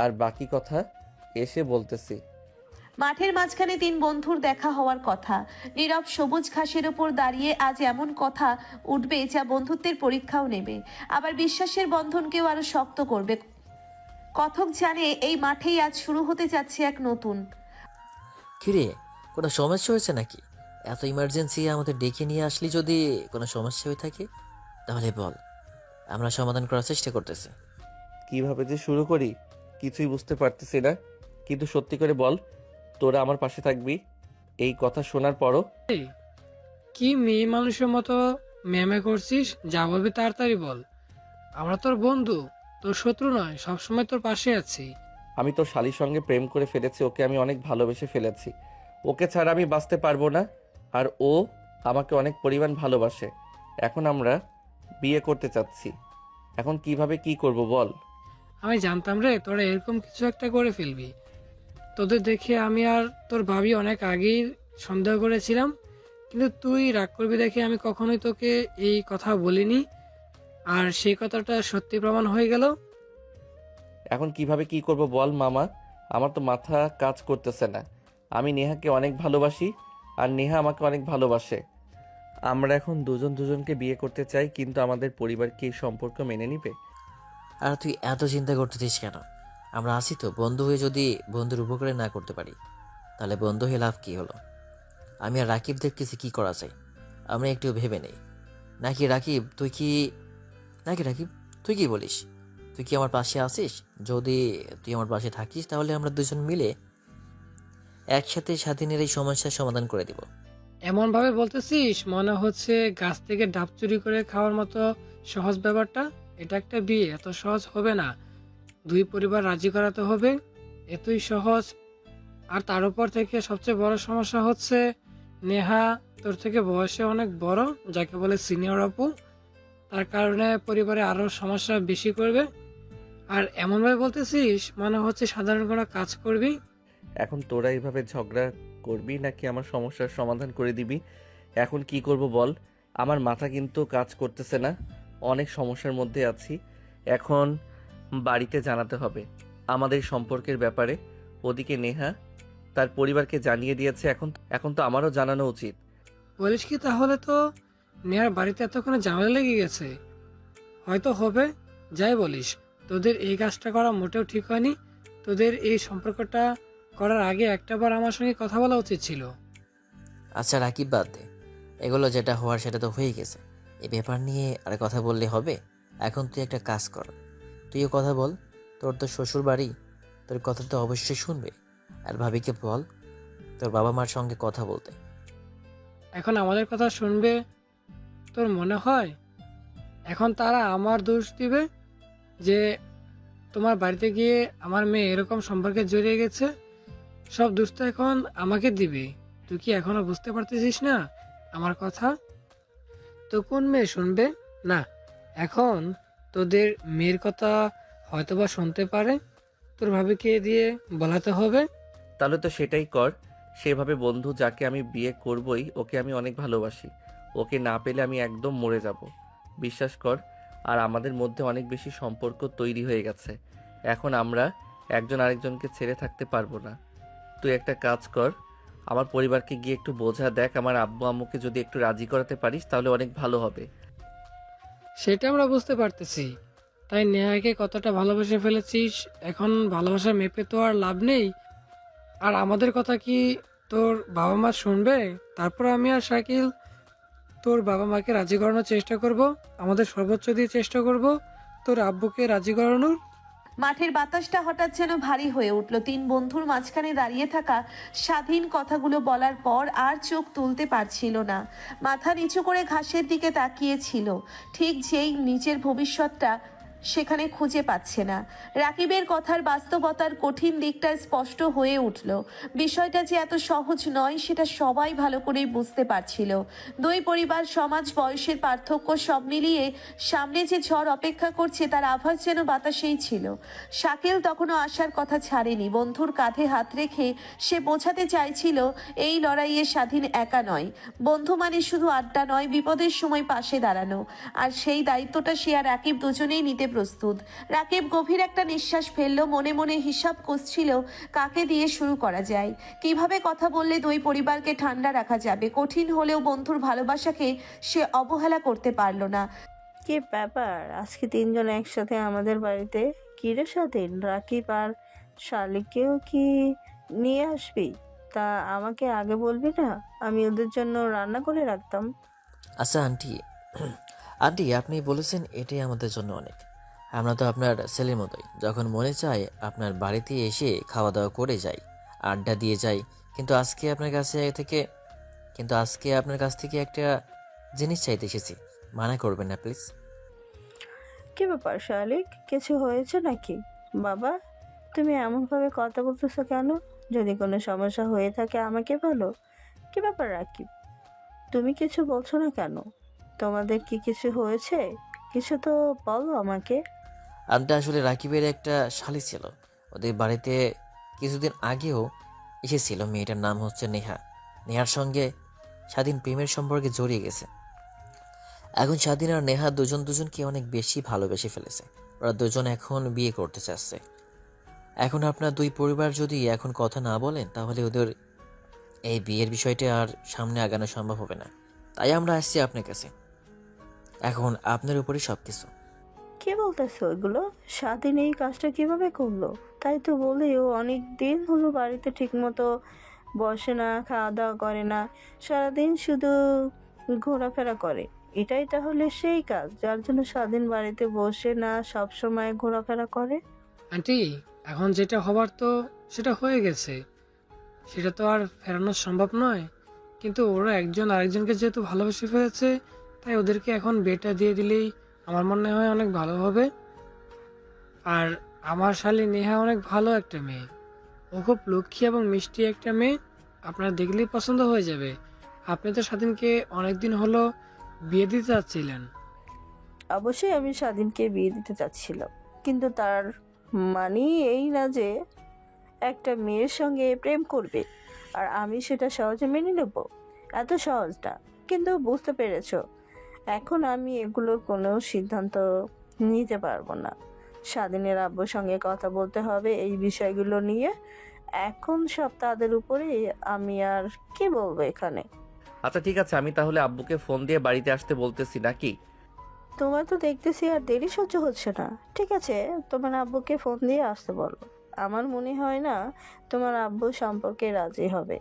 S2: আর বাকি কথা এসে বলতেছি।
S4: মাঠের মাঝখানে তিন বন্ধুর দেখা হওয়ার কথা। নীরব সবুজ ঘাসের উপর দাঁড়িয়ে আজ এমন কথা উঠবে যা বন্ধুত্বের পরীক্ষাও নেবে, আবার বিশ্বাসের বন্ধনকেও আরো শক্ত করবে। কথক জানে এই মাঠেই আজ শুরু হতে যাচ্ছে এক নতুন।
S6: কিরে, কোনো সমস্যা হয়েছে নাকি? এত ইমার্জেন্সি আমাদের ডেকে নিয়ে আসলি, যদি কোনো সমস্যা হয়ে থাকে তাহলে বল, আমরা সমাধান করার চেষ্টা করতেছি।
S2: কিভাবে যে শুরু করি কিছুই বুঝতে পারতেছি না, কিন্তু সত্যি করে বল, তোরা আমার পাশে থাকবি। এই কথা শোনার পরও
S3: কি মেয়ে মানুষের মতো মেমে করছিস? যা বলবি তাড়াতাড়ি বল। আমরা তোর বন্ধু, তোর শত্রু নয়, সবসময় তোর পাশে আছি।
S2: আমি তোর শালির সঙ্গে প্রেম করে ফেলেছি, ওকে আমি অনেক ভালোবেসে ফেলেছি। ওকে ছাড়া আমি বাঁচতে পারবো না। আর ও আমাকে অনেক পরিমাণ ভালোবাসে। এখন আমরা বিয়ে করতে চাচ্ছি। এখন কিভাবে কি করব বল।
S3: আমি জানতাম রে তোরা এরকম কিছু একটা করে ফেলবি। তোদের দেখে আমি আর তোর ভাবি অনেক আগেই সন্দেহ করেছিলাম, কিন্তু তুই রাগ করবি দেখে আমি কখনোই তোকে এই কথা বলিনি, আর সেই কথাটা সত্যি প্রমাণ হয়ে গেল।
S2: এখন কিভাবে কি করব বল মামা। আমার তো মাথা কাজ করতেছে না। আমি নেহাকে অনেক ভালোবাসি, আর নেহা আমাকে অনেক ভালোবাসে। আমরা এখন দুজন দুজনকে বিয়ে করতে চাই, কিন্তু আমাদের পরিবার কি এই সম্পর্ক মেনে নিবে?
S6: আর তুই এত চিন্তা করতেছিস কেন? আমরা আছি তো। বন্ধু হয়ে যদি বন্ধুর উপকারে না করতে পারি, তাহলে বন্ধু হয়ে লাভ কি হলো? আমি আর রাকিব দেখতেছি কি করা যায়। আমরা একটু ভেবে নেই। নাকি রাকিব তুই কি বলিস? তুই কি আমার পাশে আছিস? যদি তুই আমার পাশে থাকিস, তাহলে আমরা দুজন মিলে একসাথে স্বাধীনের এই সমস্যার সমাধান করে দিব।
S3: এমন ভাবে বলতেছিস মনে হচ্ছে গাছ থেকে ডাব চুরি করে খাওয়ার মতো সহজ ব্যাপারটা। এটা একটা বিয়ে, এত সহজ হবে না। দুই পরিবার রাজি করাতে হবে, এতই সহজ। আর তার উপর থেকে সবচেয়ে বড় সমস্যা হচ্ছে নেহা তোর থেকে বয়সে অনেক বড়, যাকে বলে সিনিয়র আপু। তার কারণে পরিবারে আরো সমস্যা বেশি করবে। আর এমনভাবে বলতেছিস মনে হচ্ছে সাধারণ কোনো কাজ করবি।
S2: এখন তোরা এইভাবে ঝগড়া করবি নাকি আমার সমস্যার সমাধান করে দিবি? এখন কি করব বল। আমার মাথা কিন্তু কাজ করতেছে না, অনেক সমস্যার মধ্যে আছি। এখন বাড়িতে জানাতে হবে আমাদের সম্পর্কের ব্যাপারে। ওদিকে নেহা তার পরিবারকে জানিয়ে দিয়েছে, এখন তো আমারও জানানো উচিত।
S3: বলিস কি? তাহলে তো নেহার বাড়িতে এতক্ষণে ঝামেলা লেগে গেছে। হয়তো হবে, যাই বলিস, তোদের এই কাজটা করা মোটেও ঠিক হয়নি। তোদের এই সম্পর্কটা করার আগে একটাবার আমার সঙ্গে কথা বলা উচিত ছিল।
S6: আচ্ছা রাকিব, বাদ দে এগুলো। যেটা হওয়ার সেটা তো হয়ে গেছে। এই ব্যাপার নিয়ে আর কথা বললে হবে? এখন তুই একটা কাজ কর, তুইও কথা বল। তোর তো শ্বশুর বাড়ি, তোর কথা তো অবশ্যই শুনবে। আর ভাবিকে বল তোর বাবা মার সঙ্গে কথা বলতে।
S3: এখন আমাদের কথা শুনবে তোর মনে হয়? এখন তারা আমার দোষ দিবে যে তোমার বাড়িতে গিয়ে আমার মেয়ে এরকম সম্পর্কে জড়িয়ে গেছে। সব দোষ তো এখন আমাকে দিবে। তুই কি এখনো বুঝতে পারতেছিস না আমার কথা? তো কোন মেয়ে শুনবে না? এখন তোদের মেয়ের কথা হয়তোবা শুনতে পারে, তোর ভাবিকে দিয়ে বলাতে হবে।
S2: তাহলে তো সেটাই কর। সেভাবে বন্ধু, যাকে আমি বিয়ে করবই, ওকে আমি অনেক ভালোবাসি। ওকে না পেলে আমি একদম মরে যাব, বিশ্বাস কর। আর আমাদের মধ্যে অনেক বেশি সম্পর্ক তৈরি হয়ে গেছে। এখন আমরা একজন আরেকজনকে ছেড়ে থাকতে পারবো না। তুই একটা কাজ কর, আমার পরিবারকে গিয়ে একটু বোঝা দেখ। আমার আব্বু আম্মুকে যদি একটু রাজি করাতে পারিস তাহলে অনেক ভালো হবে।
S3: সেটা আমরা বুঝতে পারতেছি, তাই নেহাকে কতটা ভালোবেসে ফেলেছিস। এখন ভালোবাসা মেপে তো আর লাভ নেই। আর আমাদের কথা কি তোর বাবা মা শুনবে? তারপর আমি আর শাকিল তোর বাবা মাকে রাজি করানোর চেষ্টা করব, আমাদের সর্বোচ্চ দিয়ে চেষ্টা করব তোর আব্বুকে রাজি করানোর।
S4: মাঠের বাতাসটা হঠাৎ যেন ভারী হয়ে উঠল। তিন বন্ধুর মাঝখানে দাঁড়িয়ে থাকা স্বাধীন কথাগুলো বলার পর আর চোখ তুলতে পারছিল না। মাথা নিচু করে ঘাসের দিকে তাকিয়েছিল, ঠিক যেই নিজের ভবিষ্যৎটা সেখানে খুঁজে পাচ্ছে না। রাকিবের কথার বাস্তবতার কঠিন দিকটা স্পষ্ট হয়ে উঠল। বিষয়টা যে এত সহজ নয় সেটা সবাই ভালো করেই বুঝতে পারছিল। দুই পরিবার, সমাজ, বয়সের পার্থক্য সব মিলিয়ে সামনে যে ঝড় অপেক্ষা করছে তার আভাস যেন বাতাসেই ছিল। শাকিল তখনও আসার কথা ছাড়েনি। বন্ধুর কাঁধে হাত রেখে সে বোঝাতে চাইছিল এই লড়াইয়ে স্বাধীন একা নয়। বন্ধু মানে শুধু আড্ডা নয়, বিপদের সময় পাশে দাঁড়ানো। আর সেই দায়িত্বটা সে আর রাকিব দুজনেই নিতে প্রস্তুত। রাকিব গভীর একটা নিঃশ্বাস ফেলল, মনে মনে হিসাব কষছিল কাকে দিয়ে শুরু করা যায়, কিভাবে কথা বললে দুই পরিবারকে ঠান্ডা রাখা যাবে। কঠিন হলেও বন্ধুর ভালোবাসাকে সে অবহেলা করতে পারল না।
S7: কি ব্যাপার, আজকে তিনজন একসাথে আমাদের বাড়িতে? কি রে স্বাধীন, রাকিব আর শালিককেও কি নিয়ে আসবি? তা আমাকে আগে বলবি না? আমি ওদের জন্য রান্না করে রাখতাম।
S6: আচ্ছা আন্টি, আপনি বলেছেন এটাই আমাদের জন্য অনেক। আমরা তো আপনার ছেলের মতোই, যখন মনে চায় আপনার বাড়িতে এসে খাওয়া দাওয়া করে যাই, আড্ডা দিয়ে যাই। কিন্তু আজকে আপনার কাছ থেকে একটা জিনিস চাইতে এসেছি। মানা করবেন না প্লিজ।
S7: কি ব্যাপার শালিক, কিছু হয়েছে নাকি? বাবা, তুমি এমনভাবে কথা বলতেছো কেন? যদি কোনো সমস্যা হয়ে থাকে আমাকে বলো। কি ব্যাপার রাকিব, তুমি কিছু বলছো না কেন? তোমাদের কি কিছু হয়েছে? কিছু তো বলো আমাকে।
S6: আন্টি আসলে রাকিবের একটা শালি ছিল, ওদের বাড়িতে কিছুদিন আগেও এসেছিল। মেয়েটার নাম হচ্ছে নেহা। নেহার সঙ্গে স্বাধীন প্রেমের সম্পর্কে জড়িয়ে গেছে। এখন স্বাধীন আর নেহা দুজনকে অনেক বেশি ভালোবেসে ফেলেছে। ওরা দুজন এখন বিয়ে করতে চাচ্ছে। এখন আপনার দুই পরিবার যদি এখন কথা না বলেন তাহলে ওদের এই বিয়ের বিষয়টা আর সামনে আগানো সম্ভব হবে না। তাই আমরা আসছি আপনার কাছে। এখন আপনার উপরে সব কিছু।
S7: কি বলতেছো এগুলো? স্বাধীন এই কাজটা কিভাবে করলো? তাই তো বলি, ও অনেক দিন হলো বাড়িতে ঠিক মতো বসে না, খাওয়া দাওয়া করে না, সারাদিন শুধু ঘোরাফেরা করে। এটাই তাহলে সেই কাজ যার জন্য স্বাধীন বাড়িতে বসে না, সব সময় ঘোরাফেরা করে?
S3: আন্টি, এখন যেটা হবার তো সেটা হয়ে গেছে, সেটা তো আর ফেরানো সম্ভব নয়। কিন্তু ওরা একজন আরেকজনকে যেহেতু ভালোবেসে ফেলেছে, তাই ওদেরকে এখন বিয়েটা দিয়ে দিলেই আমার মনে হয় অনেক ভালো হবে। আর আমার শালী নেহা অনেক ভালো একটা মেয়ে, ও খুব লক্ষ্মী এবং মিষ্টি একটা মেয়ে। আপনারা দেখলেই পছন্দ হয়ে যাবে। আপনি তো স্বাধীনকে অনেকদিন হলো বিয়ে দিতে চাচ্ছিলেন।
S7: অবশ্যই আমি স্বাধীনকে বিয়ে দিতে চাচ্ছিলাম, কিন্তু তার মানে এই না যে একটা মেয়ের সঙ্গে প্রেম করবে আর আমি সেটা সহজে মেনে নেব। এত সহজ না। কিন্তু বুঝতে পেরেছো, এখন আমি এগুলোর কোনো সিদ্ধান্ত নিতে পারবো না। স্বাধীনের আব্বুর সঙ্গে কথা বলতে হবে এই বিষয়গুলো নিয়ে। এখন সব তাদের উপরে। আমি আর কি বলবো এখানে?
S2: আচ্ছা ঠিক আছে, আমি তাহলে আব্বুকে ফোন দিয়ে বাড়িতে আসতে বলতেছি নাকি?
S7: তোমার তো দেখতেছি আর দেরি সহ্য হচ্ছে না। ঠিক আছে, তোমার আব্বুকে ফোন দিয়ে আসতে বলো। আমার মনে হয় না তোমার আব্বু সম্পর্কে রাজি হবে।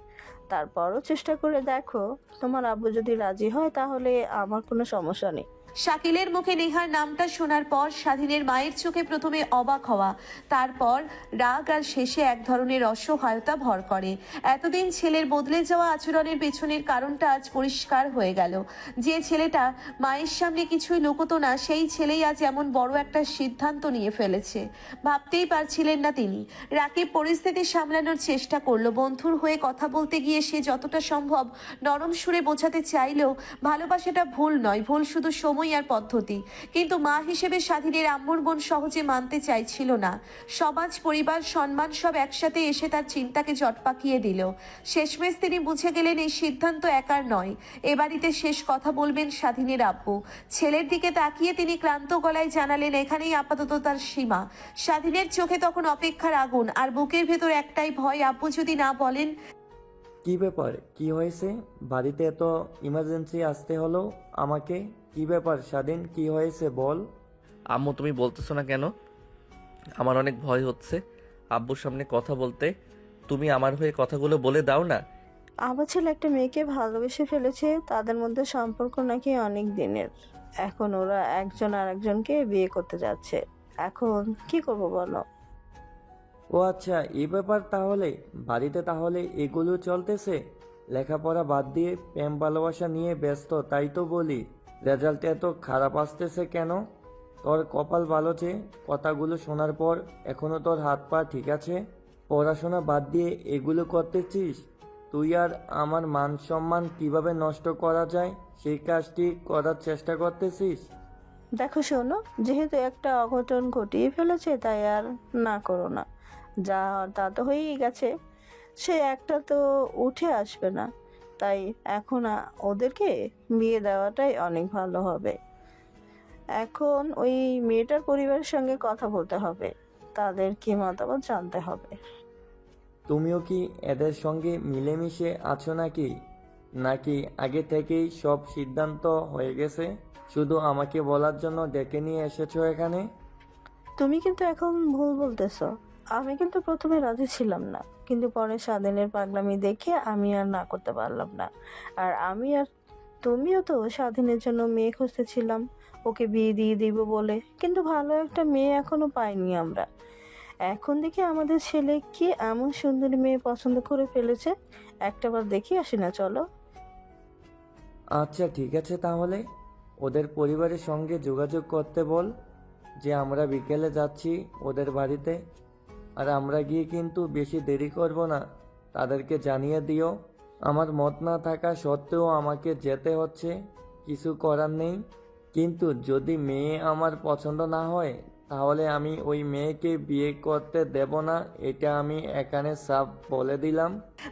S7: তারপরও চেষ্টা করে দেখো, তোমার আব্বু যদি রাজি হয় তাহলে আমার কোনো সমস্যা নেই।
S4: শাকিলের মুখে নেহার নামটা শোনার পর স্বাধীনের মায়ের চোখে প্রথমে অবাক হওয়া, তারপর রাগ আর শেষে এক ধরনের অসহায়তা ভর করে। এতদিন ছেলের বদলে যাওয়া আচরণের পেছনের কারণটা আজ পরিষ্কার হয়ে গেল। যে ছেলেটা মায়ের সামনে কিছুই লুকোতো না, সেই ছেলেই আজ এমন বড় একটা সিদ্ধান্ত নিয়ে ফেলেছে। ভাবতেই পারছিলেন না তিনি। রাকিব পরিস্থিতি সামলানোর চেষ্টা করলো। বন্ধুর হয়ে কথা বলতে গিয়ে সে যতটা সম্ভব নরম সুরে বোঝাতে চাইলেও ভালোবাসাটা ভুল নয়, ভুল শুধু সময় আর পদ্ধতি। কিন্তু মা হিসেবে স্বাধীনের আম্মুর বোন সহজে মানতে চাইছিল না। সমাজ, পরিবার, সম্মান সব একসাথে এসে তার চিন্তাকে জট পাকিয়ে দিল। শেষমেশ তিনি বুঝে গেলেন এই সিদ্ধান্ত একার নয়। এ বাড়িতে শেষ কথা বলবেন স্বাধীনের আব্বু। ছেলের দিকে তাকিয়ে তিনি ক্লান্ত গলায় জানালেন এখানেই আপাতত তার সীমা। স্বাধীনের চোখে তখন অপেক্ষার আগুন আর বুকের ভেতর একটাই ভয়, আব্বু যদি না বলেন।
S8: কি ব্যাপার, কি হয়েছে? বাড়িতে এত ইমার্জেন্সি আসতে হলো আমাকে? কি ব্যাপার স্বাধীন, কি হয়েছে বল।
S2: আম্মু তুমি বলতেছো না কেন? আমার অনেক ভয় হচ্ছে আব্বুর সামনে কথা বলতে। তুমি আমার হয়ে কথাগুলো বলে দাও না।
S7: আমার ছেলে একটা মেয়েকে ভালোবেসে ফেলেছে, তাদের মধ্যে সম্পর্ক নাকি অনেক দিনের। এখন ওরা একজন আরেকজনকে বিয়ে করতে যাচ্ছে। এখন কি করব বলো?
S8: ও আচ্ছা, এই ব্যাপার তাহলে। বাড়িতে তাহলে এগুলো চলতেছে। লেখাপড়া বাদ দিয়ে প্রেম ভালোবাসা নিয়ে ব্যস্ত, তাই তো বলি। রেজাল্ট এত খারাপ আসতেছে কেন? তোর কপাল ভালো যে কথাগুলো শোনার পর এখনো তোর হাত পা ঠিক আছে। পড়াশোনা বাদ দিয়ে এগুলো করতেছিস? তুই আর আমার মান সম্মান কিভাবে নষ্ট করা যায় সেই কাজটি করার চেষ্টা করতেছিস।
S7: দেখো শোনো, যেহেতু একটা অঘটন ঘটিয়ে ফেলেছে তাই আর না করো না। যা হওয়ার তা তো হয়েই গেছে, সে একটা তো উঠে আসবে না। তাই এখন ওদেরকে বিয়ে দেওয়াটাই অনেক ভালো হবে। এখন ওই মেয়েটার পরিবারের সঙ্গে কথা বলতে হবে, তাদের কি মতামত জানতে হবে।
S8: তুমিও কি এদের সঙ্গে মিলেমিশে আছো নাকি? নাকি আগে থেকেই সব সিদ্ধান্ত হয়ে গেছে, শুধু আমাকে বলার জন্য ডেকে নিয়ে এসেছো এখানে?
S7: তুমি কিন্তু এখন ভুল বলতেছো। আমি কিন্তু প্রথমে রাজি ছিলাম না, কিন্তু পরে স্বাধীনের পাগলামি দেখে আমি আর না করতে পারলাম না। আর তুমিও তো স্বাধীনের জন্য মেয়ে খুঁজতেছিলাম, ওকে বিয়ে দিয়ে দিব বলে। কিন্তু ভালো একটা মেয়ে এখনো পাইনি আমরা। এখন দেখি আমাদের ছেলে কি এমন সুন্দরী মেয়ে পছন্দ করে ফেলেছে। একটাবার দেখি আসি না, চলো।
S8: আচ্ছা ঠিক আছে তাহলে। ওদের পরিবারের সঙ্গে যোগাযোগ করতে বল যে আমরা বিকেলে যাচ্ছি ওদের বাড়িতে। আর আমরা গিয়ে কিন্তু বেশি দেরি করব না, তাদেরকে জানিয়ে দিও। আমার মত না থাকা সত্ত্বেও আমাকে যেতে হচ্ছে, কিছু করার নেই। কিন্তু যদি মেয়ে আমার পছন্দ না হয় তাহলে আমি ওই মেয়েকে বিয়ে করতে দেব না, এটা আমি এখানে সাফ বলে দিলাম।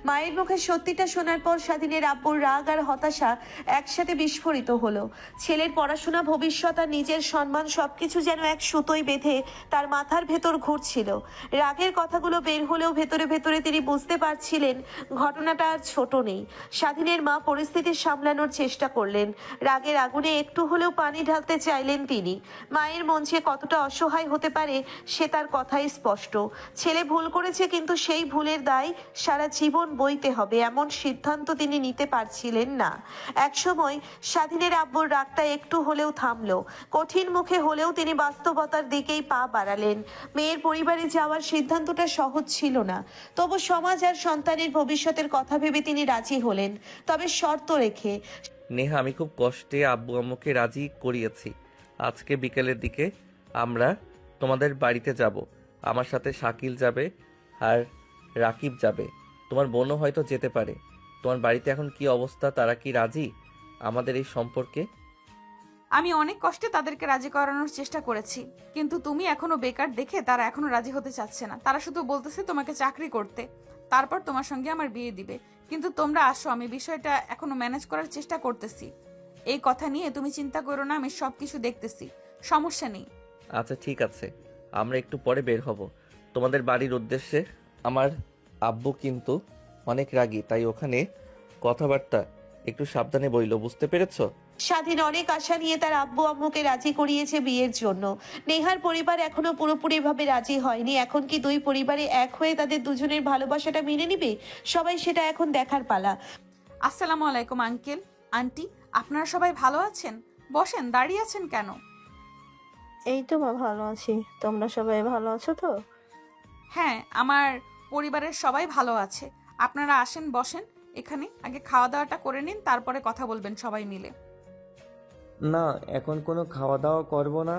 S4: মায়ের মুখে সত্যিটা শোনার পর স্বাধীনের আব্বুর রাগ আর হতাশা একসাথে বিস্ফোরিত হলো। ছেলের পড়াশোনা, ভবিষ্যৎ আর নিজের সম্মান সবকিছু যেন এক সুতোয় বেঁধে তার মাথার ভেতর ঘুরছিল। রাগের কথাগুলো বের হলেও ভেতরে ভেতরে তিনি বুঝতে পারছিলেন ঘটনাটা আর ছোট নেই। স্বাধীনের মা পরিস্থিতি সামলানোর চেষ্টা করলেন, রাগের আগুনে একটু হলেও পানি ঢালতে চাইলেন তিনি। মায়ের মন যে কতটা অসহায় হতে পারে সে তার কথাই স্পষ্ট। ছেলে ভুল করেছে, কিন্তু সেই ভুলের দায় সারা জীবন বইতে হবে এমন সিদ্ধান্ত তিনি নিতে পারছিলেন না। একসময় স্বাধীনের আব্বুর রাগটা একটু হলেও থামলো। কঠিন মুখে হলেও তিনি বাস্তবতার দিকেই পা বাড়ালেন। মেয়ের পরিবারে যাওয়ার সিদ্ধান্তটা সহজ ছিল না, তবু সমাজ আর সন্তানের ভবিষ্যতের কথা ভেবে তিনি রাজি হলেন, তবে শর্ত রেখে।
S2: নেহা, আমি খুব কষ্টে আব্বু আম্মুকে রাজি করিয়েছি। আজকে বিকেলের দিকে আমরা তোমাদের বাড়িতে যাব। আমার সাথে শাকিল যাবে আর রাকিব যাবে। তোমার বোনও হয়তো যেতে পারে। তোমার বাড়িতে এখন কি অবস্থা? তারা কি রাজি আমাদের এই সম্পর্কে?
S1: আমি অনেক কষ্টে তাদেরকে রাজি করানোর চেষ্টা করেছি, কিন্তু তুমি এখনো বেকার দেখে তারা এখনো রাজি হতে চাচ্ছে না। তারা শুধু বলতেছে তোমাকে চাকরি করতে, তারপর তোমার সঙ্গে আমার বিয়ে দিবে। কিন্তু তোমরা আসো, আমি বিষয়টা এখনো ম্যানেজ করার চেষ্টা করতেছি। এই কথা নিয়ে তুমি চিন্তা করো না, আমি সবকিছু দেখতেছি, সমস্যা নেই।
S2: আচ্ছা ঠিক আছে, আমরা একটু পরে বের হব তোমাদের বাড়ির উদ্দেশ্যে। আমার আব্বু কিন্তু অনেক রাগী, তাই ওখানে কথাবার্তা একটু সাবধানে বইল, বুঝতে পেরেছো?
S4: স্বাধীন অনেক আশা নিয়ে তার আব্বু আম্মুকে রাজি করিয়েছে বিয়ের জন্য। নেহার পরিবার এখনো পুরোপুরিভাবে রাজি হয়নি। এখন কি দুই পরিবারে এক হয়ে তাদের দুজনের ভালোবাসাটা মেনে নিবে? সবাই সেটা এখন দেখার পালা।
S1: আসসালামু আলাইকুম আঙ্কেল, আন্টি, আপনারা সবাই ভালো আছেন? বসেন, দাঁড়িয়ে আছেন কেন?
S7: এই তো মা, ভালো আছি। তোমরা সবাই ভালো আছো তো?
S1: হ্যাঁ, আমার পরিবারের সবাই ভালো আছে। আপনারা আসেন, বসেন এখানে। আগে খাওয়া দাওয়াটা করে নিন, তারপরে কথা বলবেন সবাই মিলে।
S8: না, এখন কোনো খাওয়া দাওয়া করব না,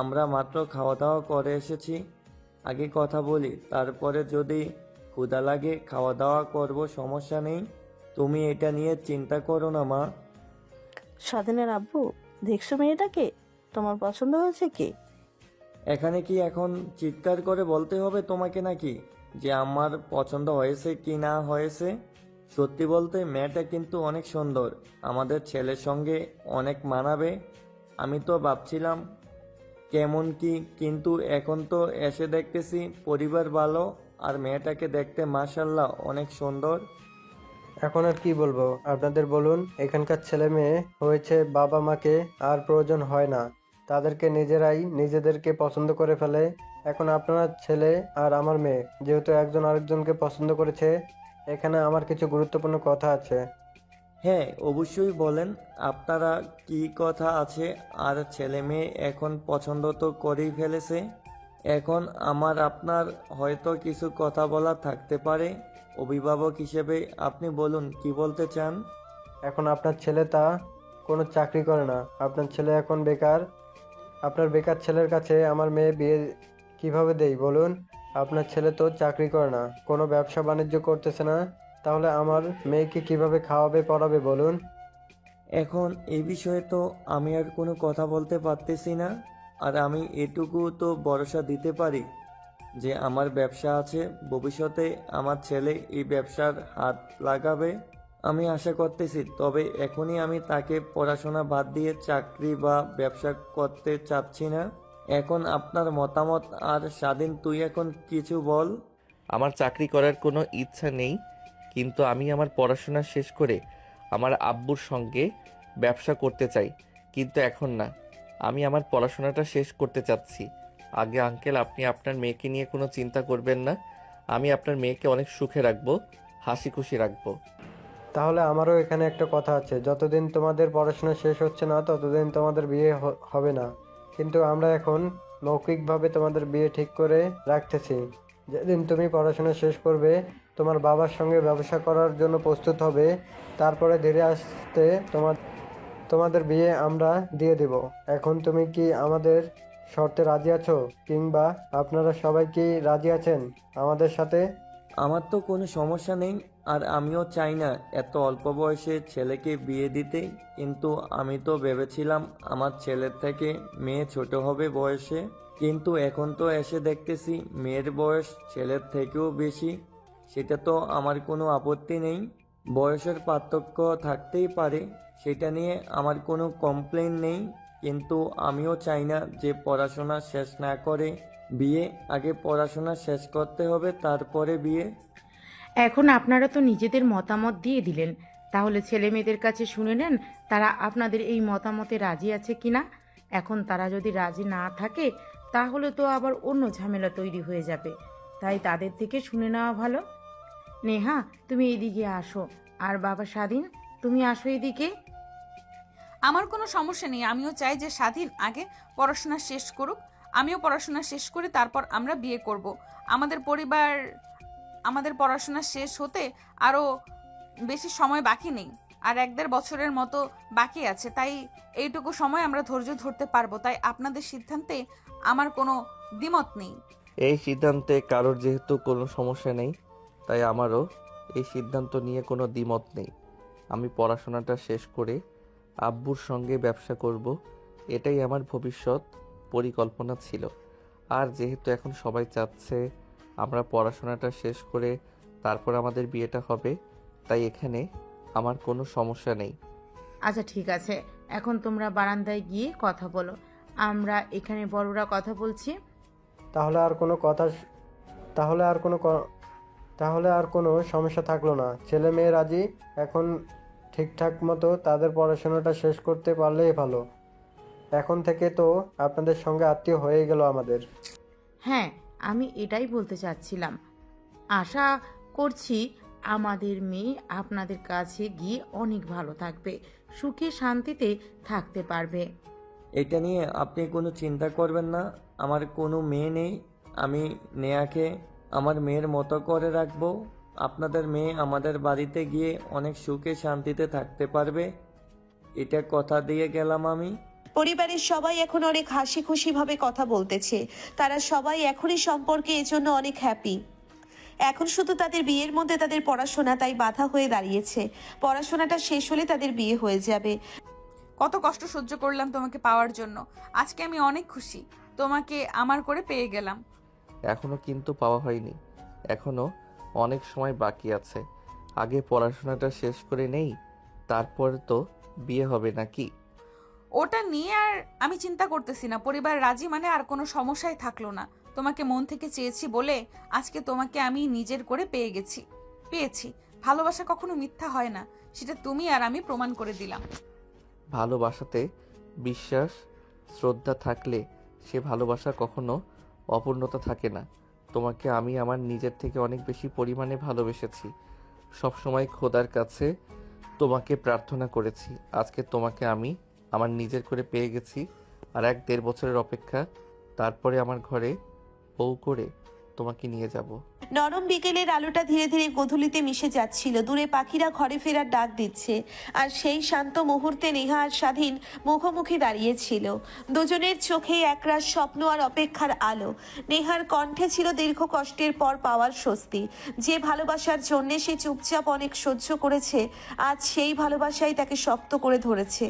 S8: আমরা মাত্র খাওয়া দাওয়া করে এসেছি। আগে কথা বলি, তারপরে যদি ক্ষুধা লাগে খাওয়া দাওয়া করব, সমস্যা নেই। তুমি এটা নিয়ে চিন্তা করো না মা।
S7: স্বাধীনের আব্বু, দেখছো মেয়েটাকে? তোমার পছন্দ হয়েছে কি?
S8: এখানে কি এখন চিৎকার করে বলতে হবে তোমাকে নাকি যে আমার পছন্দ হয়েছে কি না হয়েছে? সত্যি বলতে মেয়েটা কিন্তু অনেক সুন্দর, আমাদের ছেলের সঙ্গে অনেক মানাবে। আমি তো ভাবছিলাম কেমন কি, কিন্তু এখন তো এসে দেখতেছি পরিবার ভালো, আর মেয়েটাকে দেখতে মাশাল্লাহ অনেক সুন্দর।
S9: এখন আর কি বলবো আপনাদের, বলুন। এখানকার ছেলে মেয়ে হয়েছে, বাবা মাকে আর প্রয়োজন হয় না, তাদেরকে নিজেরাই নিজেদেরকে পছন্দ করে ফেলে। এখন আপনার ছেলে আর আমার মেয়ে যেহেতু একজন আরেকজনকে পছন্দ করেছে, এখানে আমার কিছু গুরুত্বপূর্ণ কথা আছে।
S8: হ্যাঁ অবশ্যই বলেন, আপনারা কি কথা আছে? আর ছেলে মেয়ে এখন পছন্দ তো করেই ফেলেছে। এখন আমার আপনার হয়তো কিছু কথা বলা থাকতে পারে। অভিভাবক হিসেবে আপনি বলুন কি বলতে চান।
S9: এখন আপনার ছেলে তা কোনো চাকরি করে না, আপনার ছেলে এখন বেকার। আপনার বেকার ছেলের কাছে আমার মেয়ে বিয়ে কিভাবে দেই বলুন? আপনার ছেলে তো চাকরি করে না, কোনো ব্যবসা বাণিজ্য করতেছে না, তাহলে আমার মেয়েকে কিভাবে খাওয়াবে পড়াবে বলুন?
S8: এখন এই বিষয়ে তো আমি আর কোনো কথা বলতে পারতেছি না। আর আমি এটুকু তো ভরসা দিতে পারি যে আমার ব্যবসা আছে, ভবিষ্যতে আমার ছেলে এই ব্যবসার হাত লাগাবে আমি আশা করতেছি। তবে এখনই আমি তাকে পড়াশোনা বাদ দিয়ে চাকরি বা ব্যবসা করতে চাচ্ছি না। এখন আপনার মতামত। আর স্বাধীন, তুই এখন কিছু বল।
S2: আমার চাকরি করার কোনো ইচ্ছা নেই, কিন্তু আমি আমার পড়াশোনা শেষ করে আমার আব্বুর সঙ্গে ব্যবসা করতে চাই, কিন্তু এখন না। আমি আমার পড়াশোনাটা শেষ করতে চাচ্ছি আগে। আঙ্কেল, আপনি আপনার মেয়েকে নিয়ে কোনো চিন্তা করবেন না। আমি আপনার মেয়েকে অনেক সুখে রাখবো, হাসি খুশি রাখবো।
S9: তাহলে আমারও এখানে একটা কথা আছে, যতদিন তোমাদের পড়াশোনা শেষ হচ্ছে না ততদিন তোমাদের বিয়ে হবে না। কিন্তু আমরা এখন মৌখিকভাবে তোমাদের বিয়ে ঠিক করে রাখতেছি। যেদিন তুমি পড়াশোনা শেষ করবে, তোমার বাবার সঙ্গে ব্যবসা করার জন্য প্রস্তুত হবে, তারপরে ধীরে আসতে তোমাদের বিয়ে আমরা দিয়ে দেব। এখন তুমি কি আমাদের শর্তে রাজি আছো, কিংবা আপনারা সবাই কি রাজি আছেন আমাদের সাথে?
S8: আমার তো কোনো সমস্যা নেই, আর আমিও চাই না এত অল্প বয়সে ছেলেকে বিয়ে দিতে। কিন্তু আমি তো ভেবেছিলাম আমার ছেলের থেকে মেয়ে ছোট হবে বয়সে, কিন্তু এখন তো এসে দেখতেছি মেয়ের বয়স ছেলের থেকেও বেশি। সেটা তো আমার কোনো আপত্তি নেই, বয়সের পার্থক্য থাকতেই পারে, সেটা নিয়ে আমার কোনো কমপ্লেন নেই। কিন্তু আমিও চাই না যে পড়াশোনা শেষ না করে বিয়ে, আগে পড়াশোনা শেষ করতে হবে তারপরে বিয়ে।
S10: এখন আপনারা তো নিজেদের মতামত দিয়ে দিলেন, তাহলে ছেলে মেয়েদের কাছে শুনে নেন তারা আপনাদের এই মতামতে রাজি আছে কিনা। এখন তারা যদি রাজি না থাকে তাহলে তো আবার অন্য ঝামেলা তৈরি হয়ে যাবে, তাই তাদের থেকে শুনে নেওয়া ভালো। নেহা, তুমি এইদিকে আসো, আর বাবা স্বাধীন, তুমি আসো এদিকে।
S1: আমার কোনো সমস্যা নেই, আমিও চাই যে স্বাধীন আগে পড়াশোনা শেষ করুক, আমিও পড়াশোনা শেষ করে তারপর আমরা বিয়ে করব। আমাদের পড়াশোনা শেষ হতে আরও বেশি সময় বাকি নেই, আর 1-1.5 বছরের মতো বাকি আছে, তাই এইটুকু সময় আমরা ধৈর্য ধরতে পারবো। তাই আপনাদের সিদ্ধান্তে আমার কোনো দ্বিমত নেই।
S2: এই সিদ্ধান্তে কারোর যেহেতু কোনো সমস্যা নেই, তাই আমারও এই সিদ্ধান্ত নিয়ে কোনো দ্বিমত নেই। আমি পড়াশোনাটা শেষ করে আব্বুর সঙ্গে ব্যবসা করব, এটাই আমার ভবিষ্যৎ পরিকল্পনা ছিল। আর যেহেতু এখন সবাই চাচ্ছে আমরা পড়াশোনাটা শেষ করে তারপর আমাদের বিয়েটা হবে, তাই এখানে আমার কোনো সমস্যা নেই।
S10: আচ্ছা ঠিক আছে, এখন তোমরা বারান্দায় গিয়ে কথা বলো, আমরা এখানে বড়রা কথা বলছি।
S9: তাহলে আর কোনো সমস্যা থাকলো না। ছেলে মেয়ে রাজি, এখন ঠিকঠাক মতো তাদের পড়াশোনাটা শেষ করতে পারলেই ভালো। এখন থেকে তো আপনাদের সঙ্গে আত্মীয় হয়ে গেল আমাদের।
S10: হ্যাঁ, আমি এটাই বলতে চাচ্ছিলাম। আশা করছি আমাদের মেয়ে আপনাদের কাছে গিয়ে অনেক ভালো থাকবে, সুখে শান্তিতে থাকতে পারবে।
S8: এটা নিয়ে আপনি কোনো চিন্তা করবেন না, আমার কোনো মেয়ে নেই। আমি নেয়াকে আমার মেয়ের মতো করে রাখবো। আপনাদের মেয়ে আমাদের বাড়িতে গিয়ে অনেক সুখে শান্তিতে থাকতে পারবে, এটা কথা দিয়ে গেলাম আমি।
S4: পরিবারের সবাই এখন অনেক হাসি খুশি ভাবে কথা বলতেছে। তারা সবাই এখনই সম্পর্কে এজন্য অনেক হ্যাপি। এখন শুধু তাদের বিয়ের মধ্যে তাদের পড়াশোনা তাই বাধা হয়ে দাঁড়িয়েছে। পড়াশোনাটা শেষ হলে তাদের বিয়ে হয়ে যাবে।
S1: কত কষ্ট সহ্য করলাম তোমাকে পাওয়ার জন্য, আজকে আমি অনেক খুশি তোমাকে আমার করে পেয়ে গেলাম।
S2: এখনো কিন্তু পাওয়া হয়নি, এখনো অনেক সময় বাকি আছে। আগে পড়াশোনাটা শেষ করে নেই, তারপর তো বিয়ে হবে নাকি।
S1: ওটা নিয়ে আর আমি চিন্তা করতেছি না, পরিবার রাজি মানে আর কোনো সমস্যাই থাকলো না। তোমাকে মন থেকে চেয়েছি বলে আজকে তোমাকে আমি নিজের করে পেয়েছি। ভালোবাসা কখনো মিথ্যা হয় না, সেটা তুমি আর আমি প্রমাণ করে দিলাম।
S2: ভালোবাসাতে বিশ্বাস শ্রদ্ধা থাকলে সে ভালোবাসা কখনো অপূর্ণতা থাকে না। তোমাকে আমি আমার নিজের থেকে অনেক বেশি পরিমাণে ভালোবেসেছি, সবসময় খোদার কাছে তোমাকে প্রার্থনা করেছি। আজকে তোমাকে আমি আমার নিজের করে পেয়ে গেছি, আর 1-1.5 বছরের অপেক্ষা, তারপরে আমার ঘরে বউ করে তোমাকে নিয়ে যাব।
S4: নরম বিকেলের আলোটা ধীরে ধীরে গোধূলিতে মিশে যাচ্ছিল। দূরে পাখিরা ঘরে ফেরার ডাক দিচ্ছে, আর সেই শান্ত মুহূর্তে নেহা আর স্বাধীন মুখোমুখি দাঁড়িয়েছিল। দুজনের চোখে একরাশ স্বপ্ন আর অপেক্ষার আলো। নেহার কণ্ঠে ছিল দীর্ঘ কষ্টের পর পাওয়ার স্বস্তি। যে ভালোবাসার জন্যে সে চুপচাপ অনেক সহ্য করেছে, আজ সেই ভালোবাসাই তাকে শক্ত করে ধরেছে।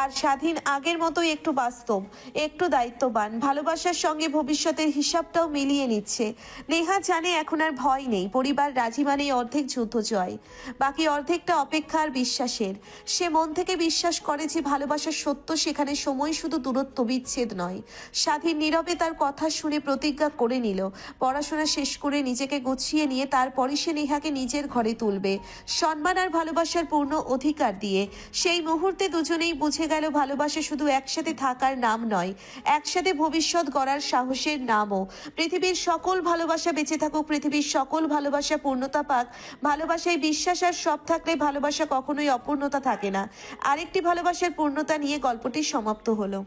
S4: আর স্বাধীন আগের মতোই একটু বাস্তব, একটু দায়িত্ববান, ভালোবাসার সঙ্গে ভবিষ্যতের হিসাবটাও মিলিয়ে নিচ্ছে। নেহা জানে এখন আর ভয় নেই, পরিবার রাজি মানেই অর্ধেক যুদ্ধ জয়, বাকি অর্ধেকটা অপেক্ষার বিশ্বাসের। সে মন থেকে বিশ্বাস করে যে ভালোবাসার সত্য, সেখানে সময় শুধু দূরত্ব বিচ্ছেদ নয়। স্বাধীন নীরবে তার কথা শুনে প্রতিজ্ঞা করে নিল, পড়াশোনা শেষ করে নিজেকে গুছিয়ে নিয়ে তারপরই সে নেহাকে নিজের ঘরে তুলবে, সম্মান আর ভালোবাসার পূর্ণ অধিকার দিয়ে। সেই মুহূর্তে দুজনেই বুঝে গেল ভালোবাসা শুধু একসাথে থাকার নাম নয়, একসাথে ভবিষ্যৎ গড়ার সাহসের নামও। পৃথিবীর সকল ভালোবাসা বেঁচে থাকুক, পৃথিবীর সকল ভালোবাসা পূর্ণতা পাক। ভালোবাসায় বিশ্বাস আর সব থাকলে ভালোবাসা কখনোই অপূর্ণতা থাকে না। আরেকটি ভালোবাসার পূর্ণতা নিয়ে গল্পটি সমাপ্ত হলো।